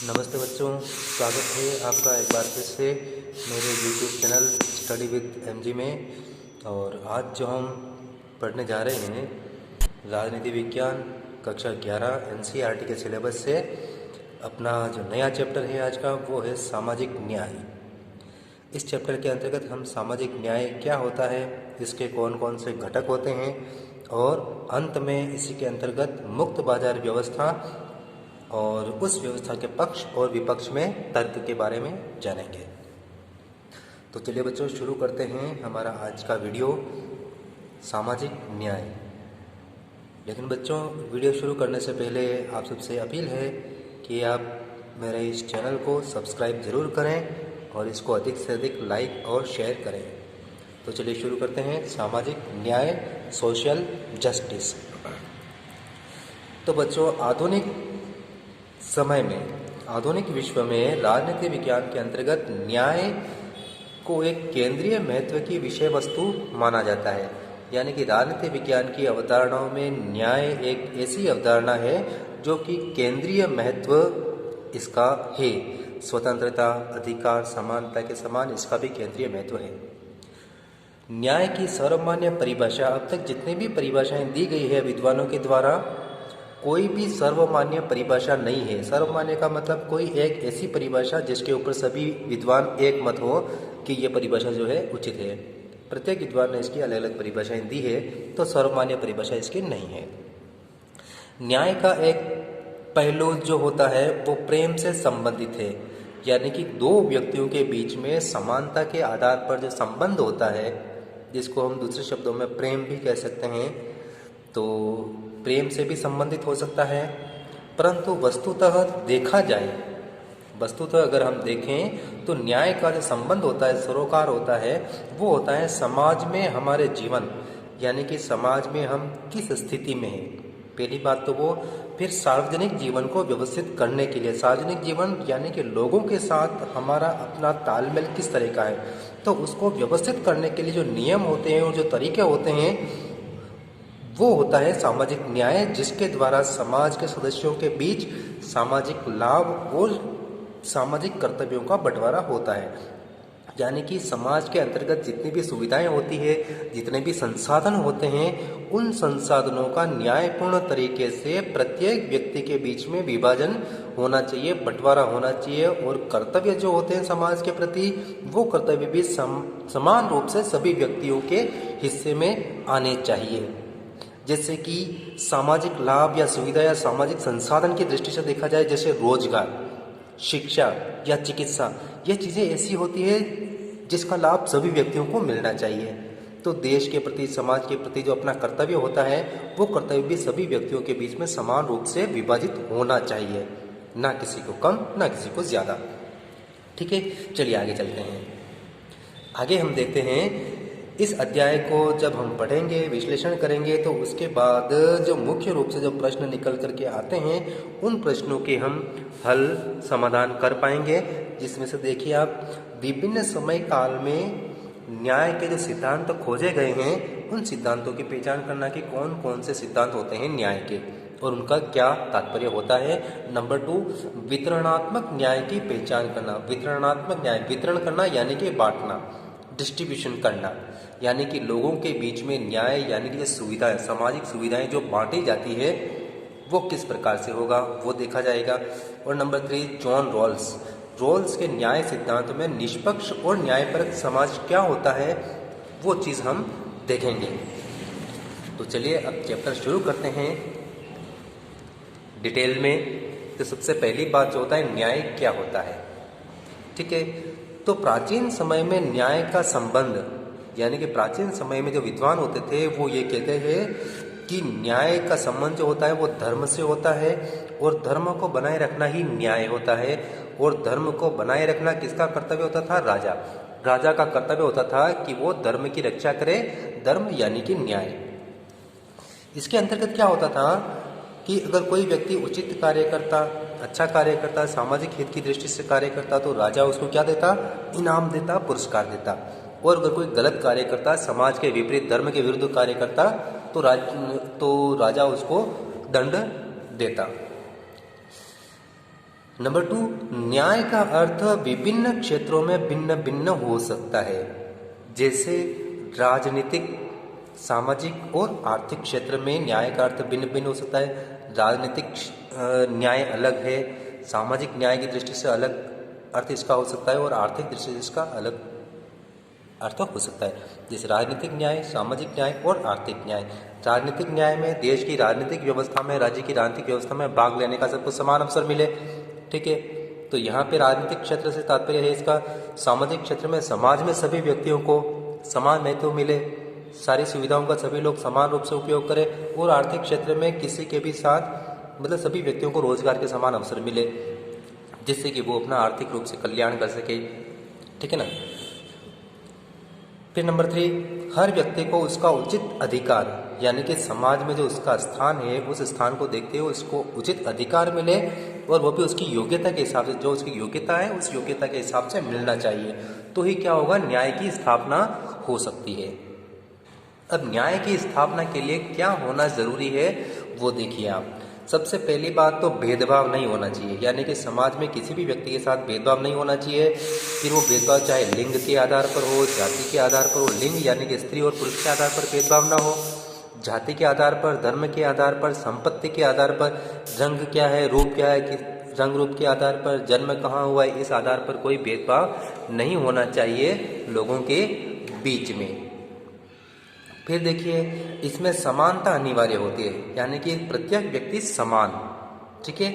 नमस्ते बच्चों, स्वागत है आपका एक बार फिर से मेरे YouTube channel study with MG में। और आज जो हम पढ़ने जा रहे हैं राजनीति विज्ञान कक्षा 11 NCERT के सिलेबस से अपना जो नया चैप्टर है आज का वो है सामाजिक न्याय। इस चैप्टर के अंतर्गत हम सामाजिक न्याय क्या होता है, इसके कौन कौन से घटक होते हैं और अंत में इसी के अंतर्गत मुक्त बाजार व्यवस्था और उस व्यवस्था के पक्ष और विपक्ष में तर्क के बारे में जानेंगे। तो चलिए बच्चों शुरू करते हैं हमारा आज का वीडियो सामाजिक न्याय। लेकिन बच्चों वीडियो शुरू करने से पहले आप सबसे अपील है कि आप मेरे इस चैनल को सब्सक्राइब ज़रूर करें और इसको अधिक से अधिक लाइक और शेयर करें। तो चलिए शुरू करते हैं सामाजिक न्याय, सोशल जस्टिस। तो बच्चों आधुनिक विश्व में राजनीति विज्ञान के अंतर्गत न्याय को एक केंद्रीय महत्व की विषय वस्तु माना जाता है। यानी कि राजनीति विज्ञान की अवधारणाओं में न्याय एक ऐसी अवधारणा है जो कि केंद्रीय महत्व इसका है। स्वतंत्रता, अधिकार, समानता के समान इसका भी केंद्रीय महत्व है। न्याय की सर्वमान्य परिभाषा, अब तक जितनी भी परिभाषाएं दी गई है विद्वानों के द्वारा, कोई भी सर्वमान्य परिभाषा नहीं है। सर्वमान्य का मतलब कोई एक ऐसी परिभाषा जिसके ऊपर सभी विद्वान एक मत हो कि ये परिभाषा जो है उचित है। प्रत्येक विद्वान ने इसकी अलग अलग परिभाषाएं दी है, तो सर्वमान्य परिभाषा इसकी नहीं है। न्याय का एक पहलू जो होता है वो प्रेम से संबंधित है। यानी कि दो व्यक्तियों के बीच में समानता के आधार पर जो संबंध होता है, जिसको हम दूसरे शब्दों में प्रेम भी कह सकते हैं, तो प्रेम से भी संबंधित हो सकता है। परंतु वस्तुतः अगर हम देखें तो न्याय का जो संबंध होता है, सरोकार होता है, वो होता है समाज में हमारे जीवन, यानी कि समाज में हम किस स्थिति में हैं, पहली बात तो वो। फिर सार्वजनिक जीवन को व्यवस्थित करने के लिए, सार्वजनिक जीवन यानी कि लोगों के साथ हमारा अपना तालमेल किस तरह का है, तो उसको व्यवस्थित करने के लिए जो नियम होते हैं और जो तरीके होते हैं वो होता है सामाजिक न्याय, जिसके द्वारा समाज के सदस्यों के बीच सामाजिक लाभ और सामाजिक कर्तव्यों का बंटवारा होता है। यानी कि समाज के अंतर्गत जितनी भी सुविधाएं होती है, जितने भी संसाधन होते हैं, उन संसाधनों का न्यायपूर्ण तरीके से प्रत्येक व्यक्ति के बीच में विभाजन होना चाहिए, बंटवारा होना चाहिए। और कर्तव्य जो होते हैं समाज के प्रति, वो कर्तव्य भी समान रूप से सभी व्यक्तियों के हिस्से में आने चाहिए। जैसे कि सामाजिक लाभ या सुविधा या सामाजिक संसाधन की दृष्टि से देखा जाए, जैसे रोजगार, शिक्षा या चिकित्सा, ये चीज़ें ऐसी होती है जिसका लाभ सभी व्यक्तियों को मिलना चाहिए। तो देश के प्रति, समाज के प्रति जो अपना कर्तव्य होता है, वो कर्तव्य भी सभी व्यक्तियों के बीच में समान रूप से विभाजित होना चाहिए, ना किसी को कम ना किसी को ज़्यादा। ठीक है, चलिए आगे चलते हैं। आगे हम देखते हैं इस अध्याय को जब हम पढ़ेंगे, विश्लेषण करेंगे, तो उसके बाद जो मुख्य रूप से जो प्रश्न निकल करके आते हैं, उन प्रश्नों के हम हल समाधान कर पाएंगे। जिसमें से देखिए आप, विभिन्न समय काल में न्याय के जो सिद्धांत खोजे गए हैं, उन सिद्धांतों की पहचान करना कि कौन कौन से सिद्धांत होते हैं न्याय के और उनका क्या तात्पर्य होता है। नंबर 2, वितरणात्मक न्याय की पहचान करना। वितरणात्मक न्याय, वितरण करना यानी कि बांटना, डिस्ट्रीब्यूशन करना, यानी कि लोगों के बीच में न्याय यानी कि सुविधाएं, सामाजिक सुविधाएं जो बांटी जाती है वो किस प्रकार से होगा, वो देखा जाएगा। और नंबर 3, जॉन रॉल्स के न्याय सिद्धांत में निष्पक्ष और न्यायपरक समाज क्या होता है, वो चीज़ हम देखेंगे। तो चलिए अब चैप्टर शुरू करते हैं डिटेल में। तो सबसे पहली बात जो होता है, न्याय क्या होता है। ठीक है, तो प्राचीन समय में न्याय का संबंध, यानी कि प्राचीन समय में जो विद्वान होते थे वो ये कहते हैं कि न्याय का संबंध जो होता है वो धर्म से होता है और धर्म को बनाए रखना ही न्याय होता है। और धर्म को बनाए रखना किसका कर्तव्य होता था? राजा का कर्तव्य होता था कि वो धर्म की रक्षा करे, धर्म यानी कि न्याय। इसके अंतर्गत क्या होता था कि अगर कोई व्यक्ति उचित कार्य करता, अच्छा कार्य करता, सामाजिक हित की दृष्टि से कार्य करता, तो राजा उसको क्या देता? इनाम देता, पुरस्कार देता। और अगर कोई गलत कार्य करता, समाज के विपरीत, धर्म के विरुद्ध कार्य करता, तो राजा उसको दंड देता। नंबर 2, न्याय का अर्थ विभिन्न क्षेत्रों में भिन्न भिन्न हो सकता है, जैसे राजनीतिक, सामाजिक और आर्थिक क्षेत्र में न्याय का अर्थ भिन्न भिन्न हो सकता है। राजनीतिक न्याय अलग है, सामाजिक न्याय की दृष्टि से अलग अर्थ इसका हो सकता है और आर्थिक दृष्टि से इसका अलग अर्थ हो सकता है। जैसे राजनीतिक न्याय, सामाजिक न्याय और आर्थिक न्याय। राजनीतिक न्याय में देश की राजनीतिक व्यवस्था में, राज्य की राजनीतिक व्यवस्था में भाग लेने का सबको समान अवसर मिले। ठीक है, तो यहाँ पे राजनीतिक क्षेत्र से तात्पर्य है इसका। सामाजिक क्षेत्र में समाज में सभी व्यक्तियों को समान महत्व मिले, सारी सुविधाओं का सभी लोग समान रूप से उपयोग करें। और आर्थिक क्षेत्र में किसी के भी साथ मतलब सभी व्यक्तियों को रोजगार के समान अवसर मिले, जिससे कि वो अपना आर्थिक रूप से कल्याण कर सके। ठीक है ना। फिर नंबर 3, हर व्यक्ति को उसका उचित अधिकार, यानी कि समाज में जो उसका स्थान है उस स्थान को देखते हुए उसको उचित अधिकार मिले और वो भी उसकी योग्यता के हिसाब से, जो उसकी योग्यता है उस योग्यता के हिसाब से मिलना चाहिए। तो ही क्या होगा, न्याय की स्थापना हो सकती है। अब न्याय की स्थापना के लिए क्या होना जरूरी है वो देखिए आप। सबसे पहली बात तो भेदभाव नहीं होना चाहिए, यानी कि समाज में किसी भी व्यक्ति के साथ भेदभाव नहीं होना चाहिए। फिर वो भेदभाव चाहे लिंग के आधार पर हो, जाति के आधार पर हो। लिंग यानी कि स्त्री और पुरुष के आधार पर भेदभाव ना हो, जाति के आधार पर, धर्म के आधार पर, संपत्ति के आधार पर, रंग क्या है, रूप क्या है, कि रंग रूप के आधार पर, जन्म कहाँ हुआ है, इस आधार पर कोई भेदभाव नहीं होना चाहिए लोगों के बीच में। फिर देखिए, इसमें समानता अनिवार्य होती है, यानी कि प्रत्येक व्यक्ति समान। ठीक है।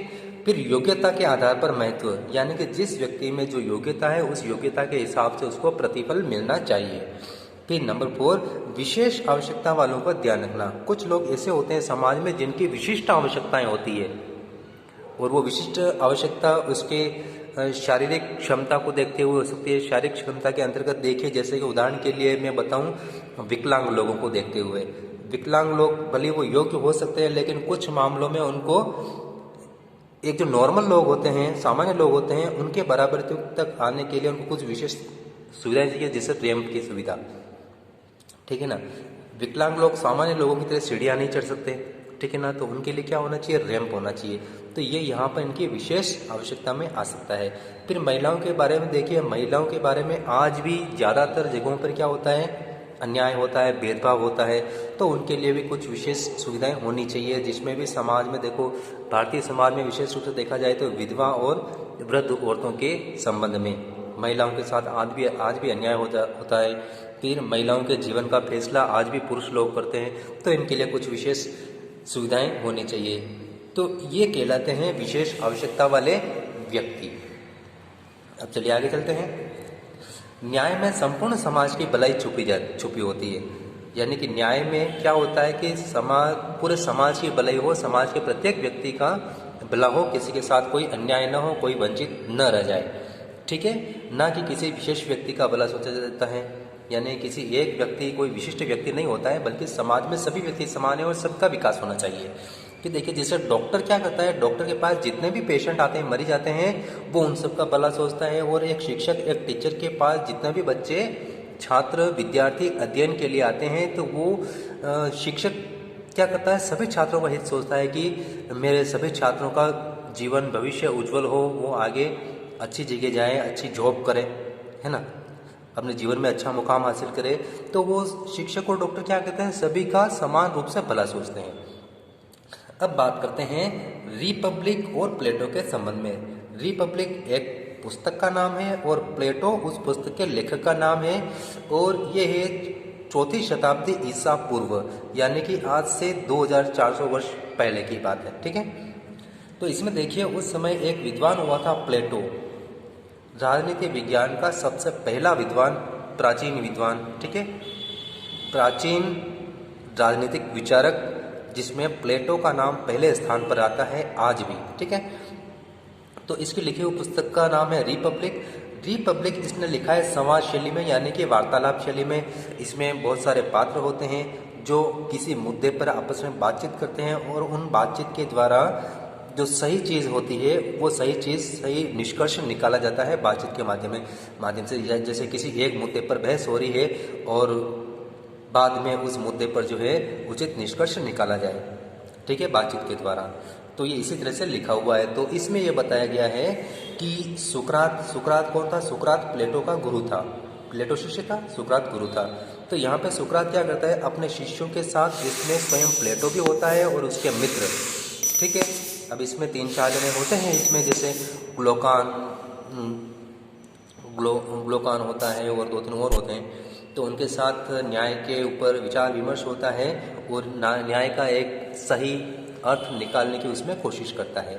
फिर योग्यता के आधार पर महत्व, यानी कि जिस व्यक्ति में जो योग्यता है उस योग्यता के हिसाब से उसको प्रतिफल मिलना चाहिए। फिर नंबर 4, विशेष आवश्यकता वालों का ध्यान रखना। कुछ लोग ऐसे होते हैं समाज में जिनकी विशिष्ट आवश्यकताएं होती है और वो विशिष्ट आवश्यकता उसके शारीरिक क्षमता को देखते हुए हो सकती है। शारीरिक क्षमता के अंतर्गत देखिए, जैसे कि उदाहरण के लिए मैं बताऊं, विकलांग लोगों को देखते हुए, विकलांग लोग भले वो योग्य हो सकते हैं, लेकिन कुछ मामलों में उनको एक जो नॉर्मल लोग होते हैं, सामान्य लोग होते हैं, उनके बराबर तक आने के लिए उनको कुछ विशेष सुविधाएं चाहिए, जैसे रैंप की सुविधा। ठीक है ना। विकलांग लोग सामान्य लोगों की तरह सीढ़ियाँ नहीं चढ़ सकते। ठीक है ना। तो उनके लिए क्या होना चाहिए, रैंप होना चाहिए। तो ये यहाँ पर इनकी विशेष आवश्यकता में आ सकता है। फिर महिलाओं के बारे में देखिए, महिलाओं के बारे में आज भी ज़्यादातर जगहों पर क्या होता है, अन्याय होता है, भेदभाव होता है। तो उनके लिए भी कुछ विशेष सुविधाएं होनी चाहिए, जिसमें भी समाज में देखो, भारतीय समाज में विशेष रूप से देखा जाए तो विधवा और वृद्ध औरतों के संबंध में महिलाओं के साथ आज भी अन्याय होता है। फिर महिलाओं के जीवन का फैसला आज भी पुरुष लोग करते हैं, तो इनके लिए कुछ विशेष सुविधाएं होनी चाहिए। तो ये कहलाते हैं विशेष आवश्यकता वाले व्यक्ति। अब चलिए आगे चलते हैं। न्याय में संपूर्ण समाज की भलाई छुपी होती है, यानी कि न्याय में क्या होता है कि पूरे समाज की भलाई हो, समाज के प्रत्येक व्यक्ति का भला हो, किसी के साथ कोई अन्याय न हो, कोई वंचित न रह जाए। ठीक है। ना कि किसी विशेष व्यक्ति का भला सोचा जाता है, यानी किसी एक व्यक्ति, कोई विशिष्ट व्यक्ति नहीं होता है, बल्कि समाज में सभी व्यक्ति समान है और सबका विकास होना चाहिए। कि देखिए, जैसे डॉक्टर क्या करता है, डॉक्टर के पास जितने भी पेशेंट आते हैं, मरीज जाते हैं, वो उन सबका भला सोचता है। और एक शिक्षक, एक टीचर के पास जितने भी बच्चे, छात्र, विद्यार्थी अध्ययन के लिए आते हैं, तो वो शिक्षक क्या करता है, सभी छात्रों का हित सोचता है कि मेरे सभी छात्रों का जीवन भविष्य उज्जवल हो, वो आगे अच्छी जगह जाए, अच्छी जॉब करें, है ना, अपने जीवन में अच्छा मुकाम हासिल करे। तो वो शिक्षक और डॉक्टर क्या कहते हैं, सभी का समान रूप से भला सोचते हैं। अब बात करते हैं रिपब्लिक और प्लेटो के संबंध में। रिपब्लिक एक पुस्तक का नाम है और प्लेटो उस पुस्तक के लेखक का नाम है, और ये है 4वीं शताब्दी ईसा पूर्व, यानी कि आज से 2400 वर्ष पहले की बात है। ठीक है। तो इसमें देखिए, उस समय एक विद्वान हुआ था प्लेटो, राजनीति विज्ञान का सबसे पहला विद्वान, प्राचीन विद्वान। ठीक है। प्राचीन राजनीतिक विचारक, जिसमें प्लेटो का नाम पहले स्थान पर आता है आज भी। ठीक है। तो इसकी लिखी हुई पुस्तक का नाम है रिपब्लिक। रिपब्लिक इसने लिखा है संवाद शैली में, यानी कि वार्तालाप शैली में। इसमें बहुत सारे पात्र होते हैं जो किसी मुद्दे पर आपस में बातचीत करते हैं, और उन बातचीत के द्वारा जो सही चीज़ होती है, वो सही चीज़, सही निष्कर्ष निकाला जाता है बातचीत के माध्यम से। जैसे किसी एक मुद्दे पर बहस हो रही है और बाद में उस मुद्दे पर जो है उचित निष्कर्ष निकाला जाए। ठीक है, बातचीत के द्वारा। तो ये इसी तरह से लिखा हुआ है। तो इसमें ये बताया गया है कि सुकरात कौन था? सुकरात प्लेटो का गुरु था। प्लेटो शिष्य था, सुकरात गुरु था। तो यहाँ पे सुकरात क्या करता है? अपने शिष्यों के साथ, जिसमें स्वयं प्लेटो भी होता है और उसके मित्र, ठीक है। अब इसमें 3-4 जने होते हैं इसमें, जैसे ग्लोकान होता है और 2-3 और होते हैं। तो उनके साथ न्याय के ऊपर विचार विमर्श होता है और न्याय का एक सही अर्थ निकालने की उसमें कोशिश करता है।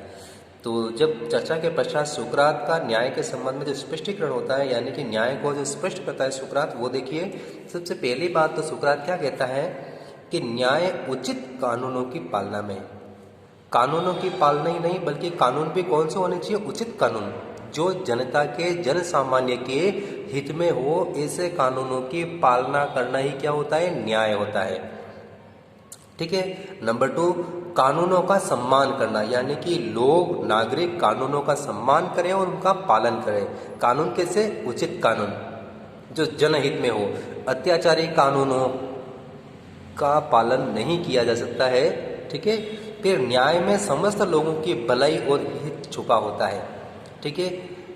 तो जब चर्चा के पश्चात सुकरात का न्याय के संबंध में जो स्पष्टीकरण होता है, यानी कि न्याय को जो स्पष्ट करता है सुकरात, वो देखिए। सबसे पहली बात तो सुकरात क्या कहता है कि न्याय उचित कानूनों की पालना में। कानूनों की पालना ही नहीं, बल्कि कानून भी कौन से होने चाहिए? उचित कानून, जो जनता के, जन सामान्य के हित में हो। ऐसे कानूनों की पालना करना ही क्या होता है? न्याय होता है, ठीक है। नंबर 2, कानूनों का सम्मान करना, यानी कि लोग, नागरिक कानूनों का सम्मान करें और उनका पालन करें। कानून कैसे? उचित कानून जो जनहित में हो। अत्याचारी कानूनों का पालन नहीं किया जा सकता है, ठीक है। फिर न्याय में समस्त लोगों की भलाई और हित छुपा होता है, ठीक है।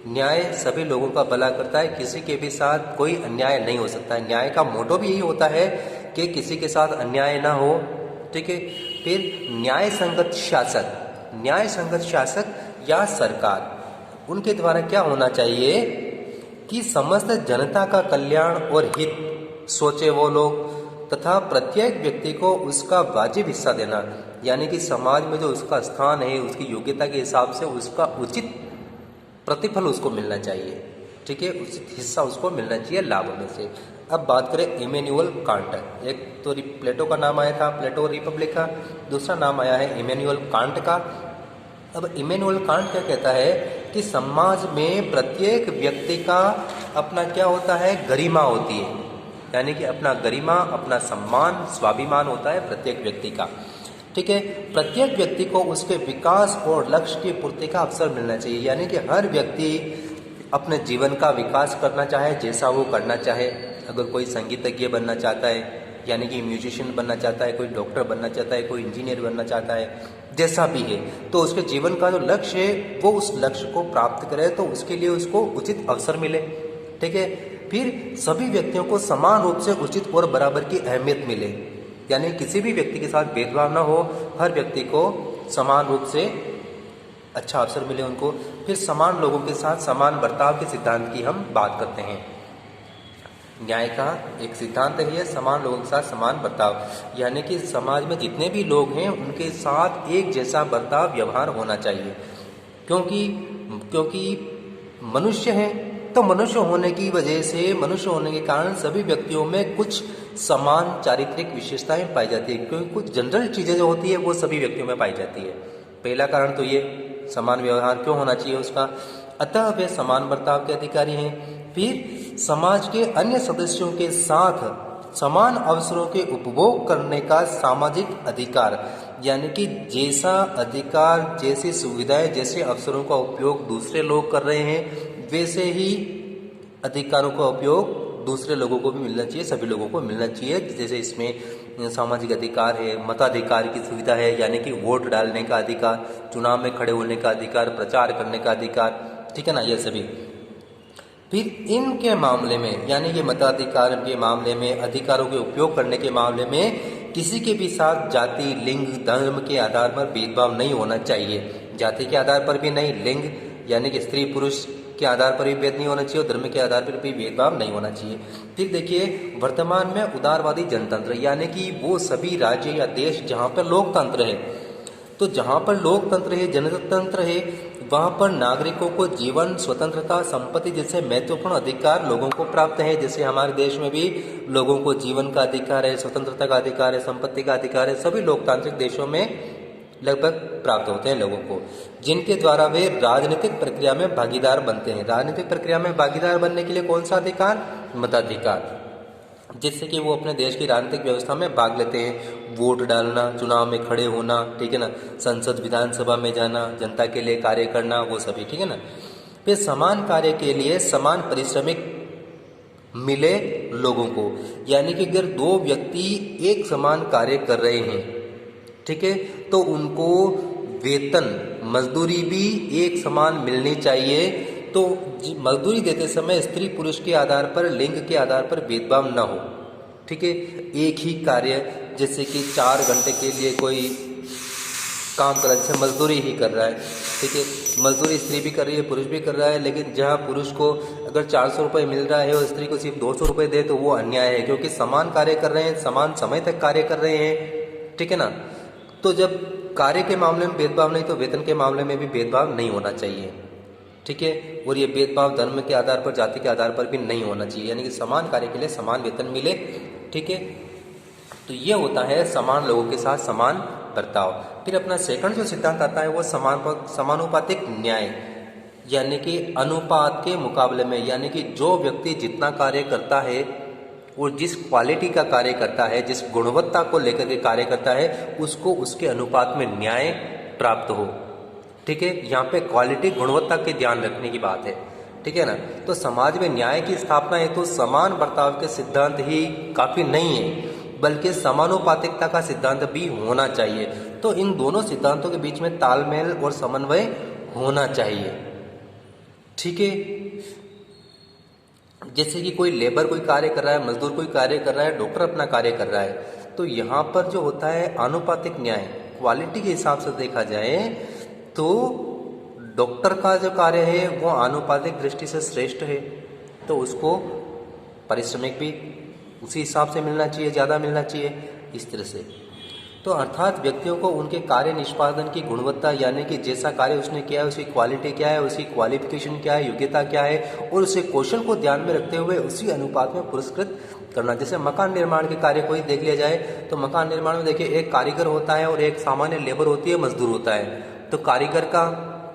न्याय सभी लोगों का भला करता है, किसी के भी साथ कोई अन्याय नहीं हो सकता है। न्याय का मोटो भी यही होता है कि किसी के साथ अन्याय ना हो, ठीक है। फिर न्याय संगत शासक या सरकार, उनके द्वारा क्या होना चाहिए कि समस्त जनता का कल्याण और हित सोचे वो लोग, तथा प्रत्येक व्यक्ति को उसका वाजिब हिस्सा देना, यानी कि समाज में जो उसका स्थान है, उसकी योग्यता के हिसाब से उसका उचित प्रतिफल उसको मिलना चाहिए, ठीक है। उचित हिस्सा उसको मिलना चाहिए लाभ में से। अब बात करें इमैनुअल कांट। एक तो प्लेटो का नाम आया था, प्लेटो रिपब्लिक का। दूसरा नाम आया है इमैनुअल कांट का। अब इमैनुअल कांट क्या कहता है कि समाज में प्रत्येक व्यक्ति का अपना क्या होता है? गरिमा होती है, यानी कि अपना गरिमा, अपना सम्मान, स्वाभिमान होता है प्रत्येक व्यक्ति का, ठीक है। प्रत्येक व्यक्ति को उसके विकास और लक्ष्य की पूर्ति का अवसर मिलना चाहिए, यानी कि हर व्यक्ति अपने जीवन का विकास करना चाहे, जैसा वो करना चाहे। अगर कोई संगीतज्ञ बनना चाहता है, यानी कि म्यूजिशियन बनना चाहता है, कोई डॉक्टर बनना चाहता है, कोई इंजीनियर बनना चाहता है, जैसा भी है, तो उसके जीवन का जो लक्ष्य है वो उस लक्ष्य को प्राप्त करे, तो उसके लिए उसको उचित अवसर मिले, ठीक है। फिर सभी व्यक्तियों को समान रूप से उचित और बराबर की अहमियत मिले, यानी किसी भी व्यक्ति के साथ भेदभाव ना हो, हर व्यक्ति को समान रूप से अच्छा अवसर मिले उनको। फिर समान लोगों के साथ समान बर्ताव के सिद्धांत की हम बात करते हैं। न्याय का एक सिद्धांत है समान लोगों के साथ समान बर्ताव, यानी कि समाज में जितने भी लोग हैं उनके साथ एक जैसा बर्ताव, व्यवहार होना चाहिए। क्योंकि मनुष्य हैं, तो मनुष्य होने की वजह से, मनुष्य होने के कारण सभी व्यक्तियों में कुछ समान चारित्रिक विशेषताएं पाई जाती है, क्योंकि कुछ जनरल चीज़ें जो होती है वो सभी व्यक्तियों में पाई जाती है। पहला कारण तो ये समान व्यवहार क्यों होना चाहिए उसका, अतः वे समान बर्ताव के अधिकारी हैं। फिर समाज के अन्य सदस्यों के साथ समान अवसरों के उपभोग करने का सामाजिक अधिकार, यानी कि जैसा अधिकार, जैसी सुविधाएं, जैसे अवसरों का उपयोग दूसरे लोग कर रहे हैं, वैसे ही अधिकारों का उपयोग दूसरे लोगों को भी मिलना चाहिए, सभी लोगों को मिलना चाहिए। जैसे इसमें सामाजिक अधिकार है, मताधिकार की सुविधा है, यानी कि वोट डालने का अधिकार, चुनाव में खड़े होने का अधिकार, प्रचार करने का अधिकार, ठीक है ना, ये सभी। फिर इनके मामले में, यानी कि मताधिकार के मामले में, अधिकारों के उपयोग करने के मामले में किसी के भी साथ जाति, लिंग, धर्म के आधार पर भेदभाव नहीं होना चाहिए। जाति के आधार पर भी नहीं, लिंग यानी कि स्त्री पुरुष के आधार पर भी भेद नहीं होना चाहिए और धर्म के आधार पर भी भेदभाव नहीं होना चाहिए। फिर देखिए, वर्तमान में उदारवादी जनतंत्र, यानी कि वो सभी राज्य या देश जहाँ पर लोकतंत्र है, तो जहाँ पर लोकतंत्र है, जनतंत्र है, वहाँ पर नागरिकों को जीवन, स्वतंत्रता, संपत्ति जैसे महत्वपूर्ण अधिकार लोगों को प्राप्त है। जैसे हमारे देश में भी लोगों को जीवन का अधिकार है, स्वतंत्रता का अधिकार है, संपत्ति का अधिकार है, सभी लोकतांत्रिक देशों में लगभग प्राप्त होते हैं लोगों को, जिनके द्वारा वे राजनीतिक प्रक्रिया में भागीदार बनते हैं। राजनीतिक प्रक्रिया में भागीदार बनने के लिए कौन सा अधिकार? मताधिकार, जिससे कि वो अपने देश की राजनीतिक व्यवस्था में भाग लेते हैं। वोट डालना, चुनाव में खड़े होना, ठीक है ना, संसद विधानसभा में जाना, जनता के लिए कार्य करना, वो सभी, ठीक है ना। फिर समान कार्य के लिए समान पारिश्रमिक मिले लोगों को, यानी कि अगर दो व्यक्ति एक समान कार्य कर रहे हैं, ठीक है, तो उनको वेतन मजदूरी भी एक समान मिलनी चाहिए। तो मजदूरी देते समय स्त्री पुरुष के आधार पर, लिंग के आधार पर भेदभाव न हो। ठीक है, एक ही कार्य जैसे कि 4 घंटे के लिए कोई काम कर रहा है, जैसे मजदूरी ही कर रहा है, ठीक है, मजदूरी स्त्री भी कर रही है, पुरुष भी कर रहा है, लेकिन जहाँ पुरुष को अगर 400 रुपये मिल रहा है और स्त्री को सिर्फ 200 रुपये दे तो वो अन्याय है, क्योंकि समान कार्य कर रहे हैं, समान समय तक कार्य कर रहे हैं। ठीक है ना। तो जब कार्य के मामले में भेदभाव नहीं तो वेतन के मामले में भी भेदभाव नहीं होना चाहिए। ठीक है, और ये भेदभाव धर्म के आधार पर, जाति के आधार पर भी नहीं होना चाहिए, यानी कि समान कार्य के लिए समान वेतन मिले। ठीक है, तो ये होता है समान लोगों के साथ समान बर्ताव। फिर अपना सेकंड जो सिद्धांत आता है वो समानुपातिक न्याय, यानी कि अनुपात के मुकाबले में, यानी कि जो व्यक्ति जितना कार्य करता है और जिस क्वालिटी का कार्य करता है, जिस गुणवत्ता को लेकर के कार्य करता है, उसको उसके अनुपात में न्याय प्राप्त हो। ठीक है, यहाँ पे क्वालिटी, गुणवत्ता के ध्यान रखने की बात है। ठीक है ना। तो समाज में न्याय की स्थापना है तो समान बर्ताव के सिद्धांत ही काफी नहीं है, बल्कि समानुपातिकता का सिद्धांत भी होना चाहिए। तो इन दोनों सिद्धांतों के बीच में तालमेल और समन्वय होना चाहिए। ठीक है, जैसे कि कोई लेबर कोई कार्य कर रहा है, मजदूर कोई कार्य कर रहा है, डॉक्टर अपना कार्य कर रहा है, तो यहाँ पर जो होता है आनुपातिक न्याय, क्वालिटी के हिसाब से देखा जाए तो डॉक्टर का जो कार्य है वो आनुपातिक दृष्टि से श्रेष्ठ है, तो उसको पारिश्रमिक भी उसी हिसाब से मिलना चाहिए, ज़्यादा मिलना चाहिए, इस तरह से। तो अर्थात व्यक्तियों को उनके कार्य निष्पादन की गुणवत्ता, यानी कि जैसा कार्य उसने किया है उसकी क्वालिटी क्या है, उसकी क्वालिफिकेशन क्या है, योग्यता क्या है, और उसे कौशल को ध्यान में रखते हुए उसी अनुपात में पुरस्कृत करना। जैसे मकान निर्माण के कार्य को ही देख लिया जाए तो मकान निर्माण में देखिए एक कारीगर होता है और एक सामान्य लेबर होती है, मजदूर होता है। तो कारीगर का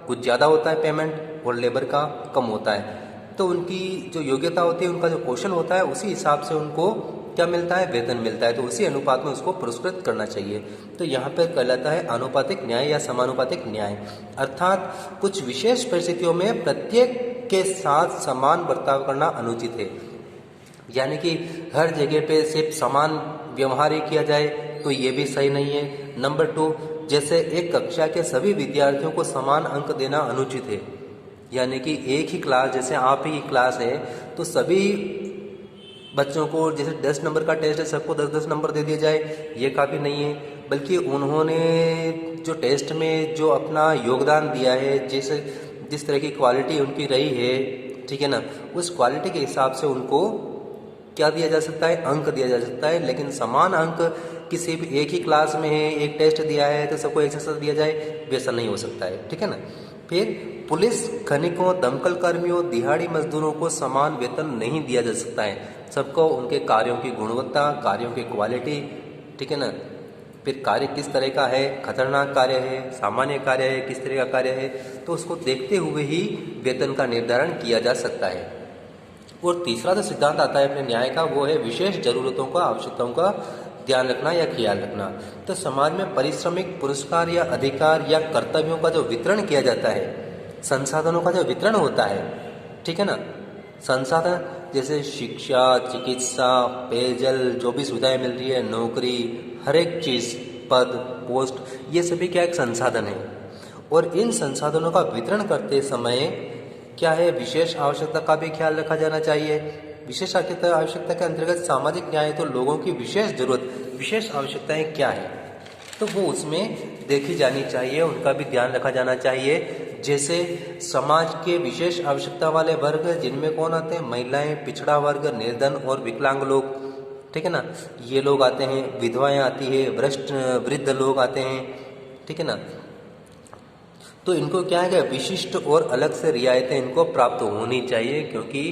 कुछ ज़्यादा होता है पेमेंट और लेबर का कम होता है, तो उनकी जो योग्यता होती है, उनका जो कौशल होता है, उसी हिसाब से उनको क्या मिलता है, वेतन मिलता है, तो उसी अनुपात में उसको पुरस्कृत करना चाहिए। तो यहाँ पर कहलाता है आनुपातिक न्याय या समानुपातिक न्याय। अर्थात कुछ विशेष परिस्थितियों में प्रत्येक के साथ समान बर्ताव करना अनुचित है, यानी कि हर जगह पे सिर्फ समान व्यवहार ही किया जाए तो ये भी सही नहीं है। नंबर 2, जैसे एक कक्षा के सभी विद्यार्थियों को समान अंक देना अनुचित है, यानी कि एक ही क्लास, जैसे आप ही क्लास है तो सभी बच्चों को जैसे 10 नंबर का टेस्ट है सबको 10-10 नंबर दे दिया जाए, ये काफ़ी नहीं है। बल्कि उन्होंने जो टेस्ट में जो अपना योगदान दिया है, जिस तरह की क्वालिटी उनकी रही है, ठीक है ना, उस क्वालिटी के हिसाब से उनको क्या दिया जा सकता है, अंक दिया जा सकता है। लेकिन समान अंक किसी भी एक ही क्लास में है, एक टेस्ट दिया है तो सबको एक जैसा दिया जाए, वैसा नहीं हो सकता है। ठीक है ना। फिर पुलिस, खनिकों, दमकल कर्मियों, दिहाड़ी मजदूरों को समान वेतन नहीं दिया जा सकता है। सबको उनके कार्यों की गुणवत्ता, कार्यों की क्वालिटी, ठीक है ना, फिर कार्य किस तरह का है, खतरनाक कार्य है, सामान्य कार्य है, किस तरह का कार्य है, तो उसको देखते हुए ही वेतन का निर्धारण किया जा सकता है। और तीसरा जो सिद्धांत आता है अपने न्याय का, वो है विशेष जरूरतों का, आवश्यकताओं का ध्यान रखना या ख्याल रखना। तो समाज में पारिश्रमिक, पुरस्कार या अधिकार या कर्तव्यों का जो वितरण किया जाता है, संसाधनों का जो वितरण होता है, ठीक है ना, संसाधन जैसे शिक्षा, चिकित्सा, पेयजल, जो भी सुविधाएं मिल रही है, नौकरी, हर एक चीज़, पद, पोस्ट, ये सभी क्या एक संसाधन है। और इन संसाधनों का वितरण करते समय क्या है, विशेष आवश्यकता का भी ख्याल रखा जाना चाहिए। विशेष आवश्यकता के अंतर्गत सामाजिक न्याय, तो लोगों की विशेष जरूरत, विशेष आवश्यकताएं क्या है, तो वो उसमें देखी जानी चाहिए, उनका भी ध्यान रखा जाना चाहिए। जैसे समाज के विशेष आवश्यकता वाले वर्ग जिनमें कौन आते हैं, महिलाएं, पिछड़ा वर्ग, निर्धन और विकलांग लोग, ठीक है ना, ये लोग आते हैं, विधवाएं आती है, वृद्ध लोग आते हैं, ठीक है ना। तो इनको क्या है, विशिष्ट और अलग से रियायतें इनको प्राप्त होनी चाहिए, क्योंकि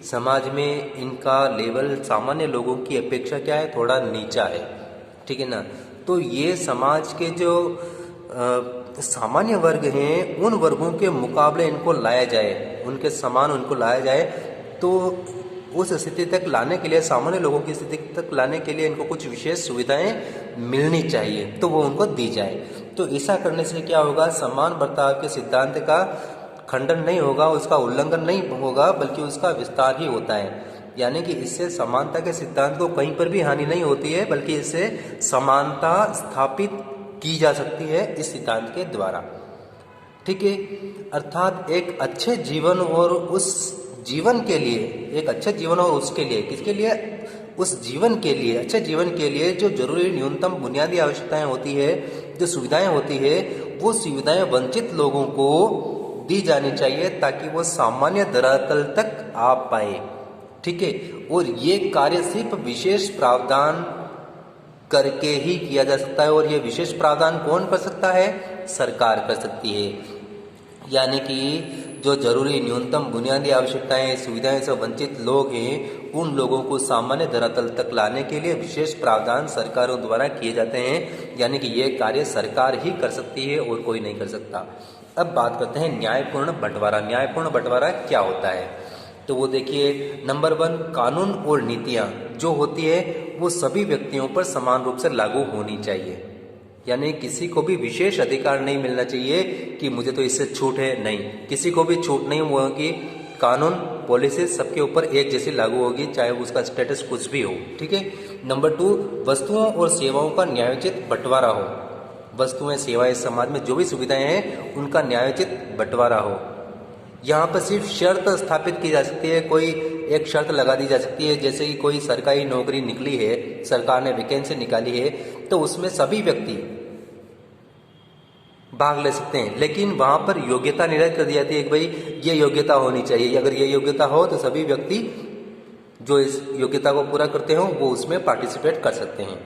समाज में इनका लेवल सामान्य लोगों की अपेक्षा क्या है, थोड़ा नीचा है, ठीक है ना। तो ये समाज के जो सामान्य वर्ग हैं, उन वर्गों के मुकाबले इनको लाया जाए, उनके समान उनको लाया जाए, तो उस स्थिति तक लाने के लिए, सामान्य लोगों की स्थिति तक लाने के लिए इनको कुछ विशेष सुविधाएं मिलनी चाहिए, तो वो उनको दी जाए। तो ऐसा करने से क्या होगा, समान बर्ताव के सिद्धांत का खंडन नहीं होगा, उसका उल्लंघन नहीं होगा, बल्कि उसका विस्तार ही होता है। यानी कि इससे समानता के सिद्धांत को कहीं पर भी हानि नहीं होती है, बल्कि इससे समानता स्थापित की जा सकती है इस सिद्धांत के द्वारा। ठीक है, अर्थात एक अच्छे जीवन और उस जीवन के लिए, एक अच्छे जीवन और उसके लिए, किसके लिए, उस जीवन के लिए, अच्छे जीवन के लिए जो जरूरी न्यूनतम बुनियादी आवश्यकताएं होती है, जो सुविधाएं होती है, वो सुविधाएं वंचित लोगों को दी जानी चाहिए ताकि वो सामान्य धरातल तक आ पाए। ठीक है, और ये कार्य सिर्फ विशेष प्रावधान करके ही किया जा सकता है, और ये विशेष प्रावधान कौन कर सकता है, सरकार कर सकती है। यानी कि जो जरूरी न्यूनतम बुनियादी आवश्यकताएं, सुविधाएं से वंचित लोग हैं, उन लोगों को सामान्य धरातल तक लाने के लिए विशेष प्रावधान सरकारों द्वारा किए जाते हैं। यानी कि ये कार्य सरकार ही कर सकती है और कोई नहीं कर सकता। अब बात करते हैं न्यायपूर्ण बंटवारा। न्यायपूर्ण बंटवारा क्या होता है, तो वो देखिए, नंबर 1, कानून और नीतियाँ जो होती है वो सभी व्यक्तियों पर समान रूप से लागू होनी चाहिए। यानी किसी को भी विशेष अधिकार नहीं मिलना चाहिए कि मुझे तो इससे छूट है, नहीं, किसी को भी छूट नहीं होगी। कानून पॉलिसी सबके ऊपर एक जैसी लागू होगी, चाहे उसका स्टेटस कुछ भी हो। ठीक है। नंबर 2, वस्तुओं और सेवाओं का न्यायोचित बंटवारा हो। वस्तुएं, सेवाएं, समाज में जो भी सुविधाएं हैं उनका न्यायोचित बंटवारा हो। यहाँ पर सिर्फ शर्त स्थापित की जा सकती है, कोई एक शर्त लगा दी जा सकती है, जैसे कि कोई सरकारी नौकरी निकली है, सरकार ने वैकेंसी निकाली है, तो उसमें सभी व्यक्ति भाग ले सकते हैं, लेकिन वहां पर योग्यता निर्धारित कर दी जाती है कि भाई ये योग्यता होनी चाहिए। अगर ये योग्यता हो तो सभी व्यक्ति जो इस योग्यता को पूरा करते हो वो उसमें पार्टिसिपेट कर सकते हैं।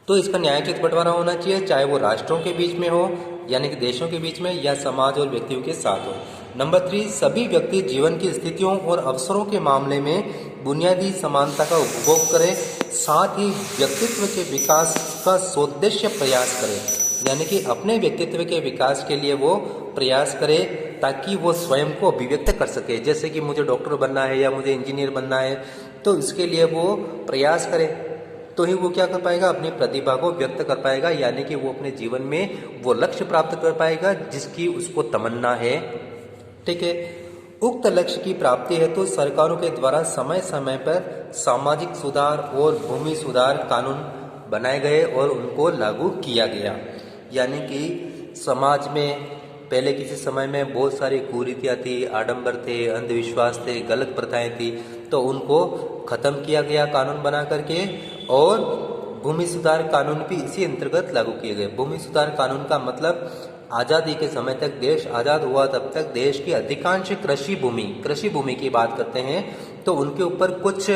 तो इसका न्यायोचित बंटवारा होना चाहिए, चाहे वो राष्ट्रों के बीच में हो, यानी कि देशों के बीच में, या समाज और व्यक्तियों के साथ हो। नंबर 3, सभी व्यक्ति जीवन की स्थितियों और अवसरों के मामले में बुनियादी समानता का उपभोग करें, साथ ही व्यक्तित्व के विकास का सोद्देश्य प्रयास करें। यानी कि अपने व्यक्तित्व के विकास के लिए वो प्रयास करे ताकि वो स्वयं को अभिव्यक्त कर सके। जैसे कि मुझे डॉक्टर बनना है या मुझे इंजीनियर बनना है, तो इसके लिए वो प्रयास करे तो ही वो क्या कर पाएगा, अपनी प्रतिभा को व्यक्त कर पाएगा। यानी कि वो अपने जीवन में वो लक्ष्य प्राप्त कर पाएगा जिसकी उसको तमन्ना है। ठीक है। उक्त लक्ष्य की प्राप्ति हेतु तो सरकारों के द्वारा समय समय पर सामाजिक सुधार और भूमि सुधार कानून बनाए गए और उनको लागू किया गया। यानी कि समाज में पहले किसी समय में बहुत सारी कुरीतियाँ थी, आडंबर थे, अंधविश्वास थे, गलत प्रथाएं थी, तो उनको खत्म किया गया कानून बना करके, और भूमि सुधार कानून भी इसी अंतर्गत लागू किए गए। भूमि सुधार कानून का मतलब आज़ादी के समय तक, देश आज़ाद हुआ तब तक देश की अधिकांश कृषि भूमि की बात करते हैं, तो उनके ऊपर कुछ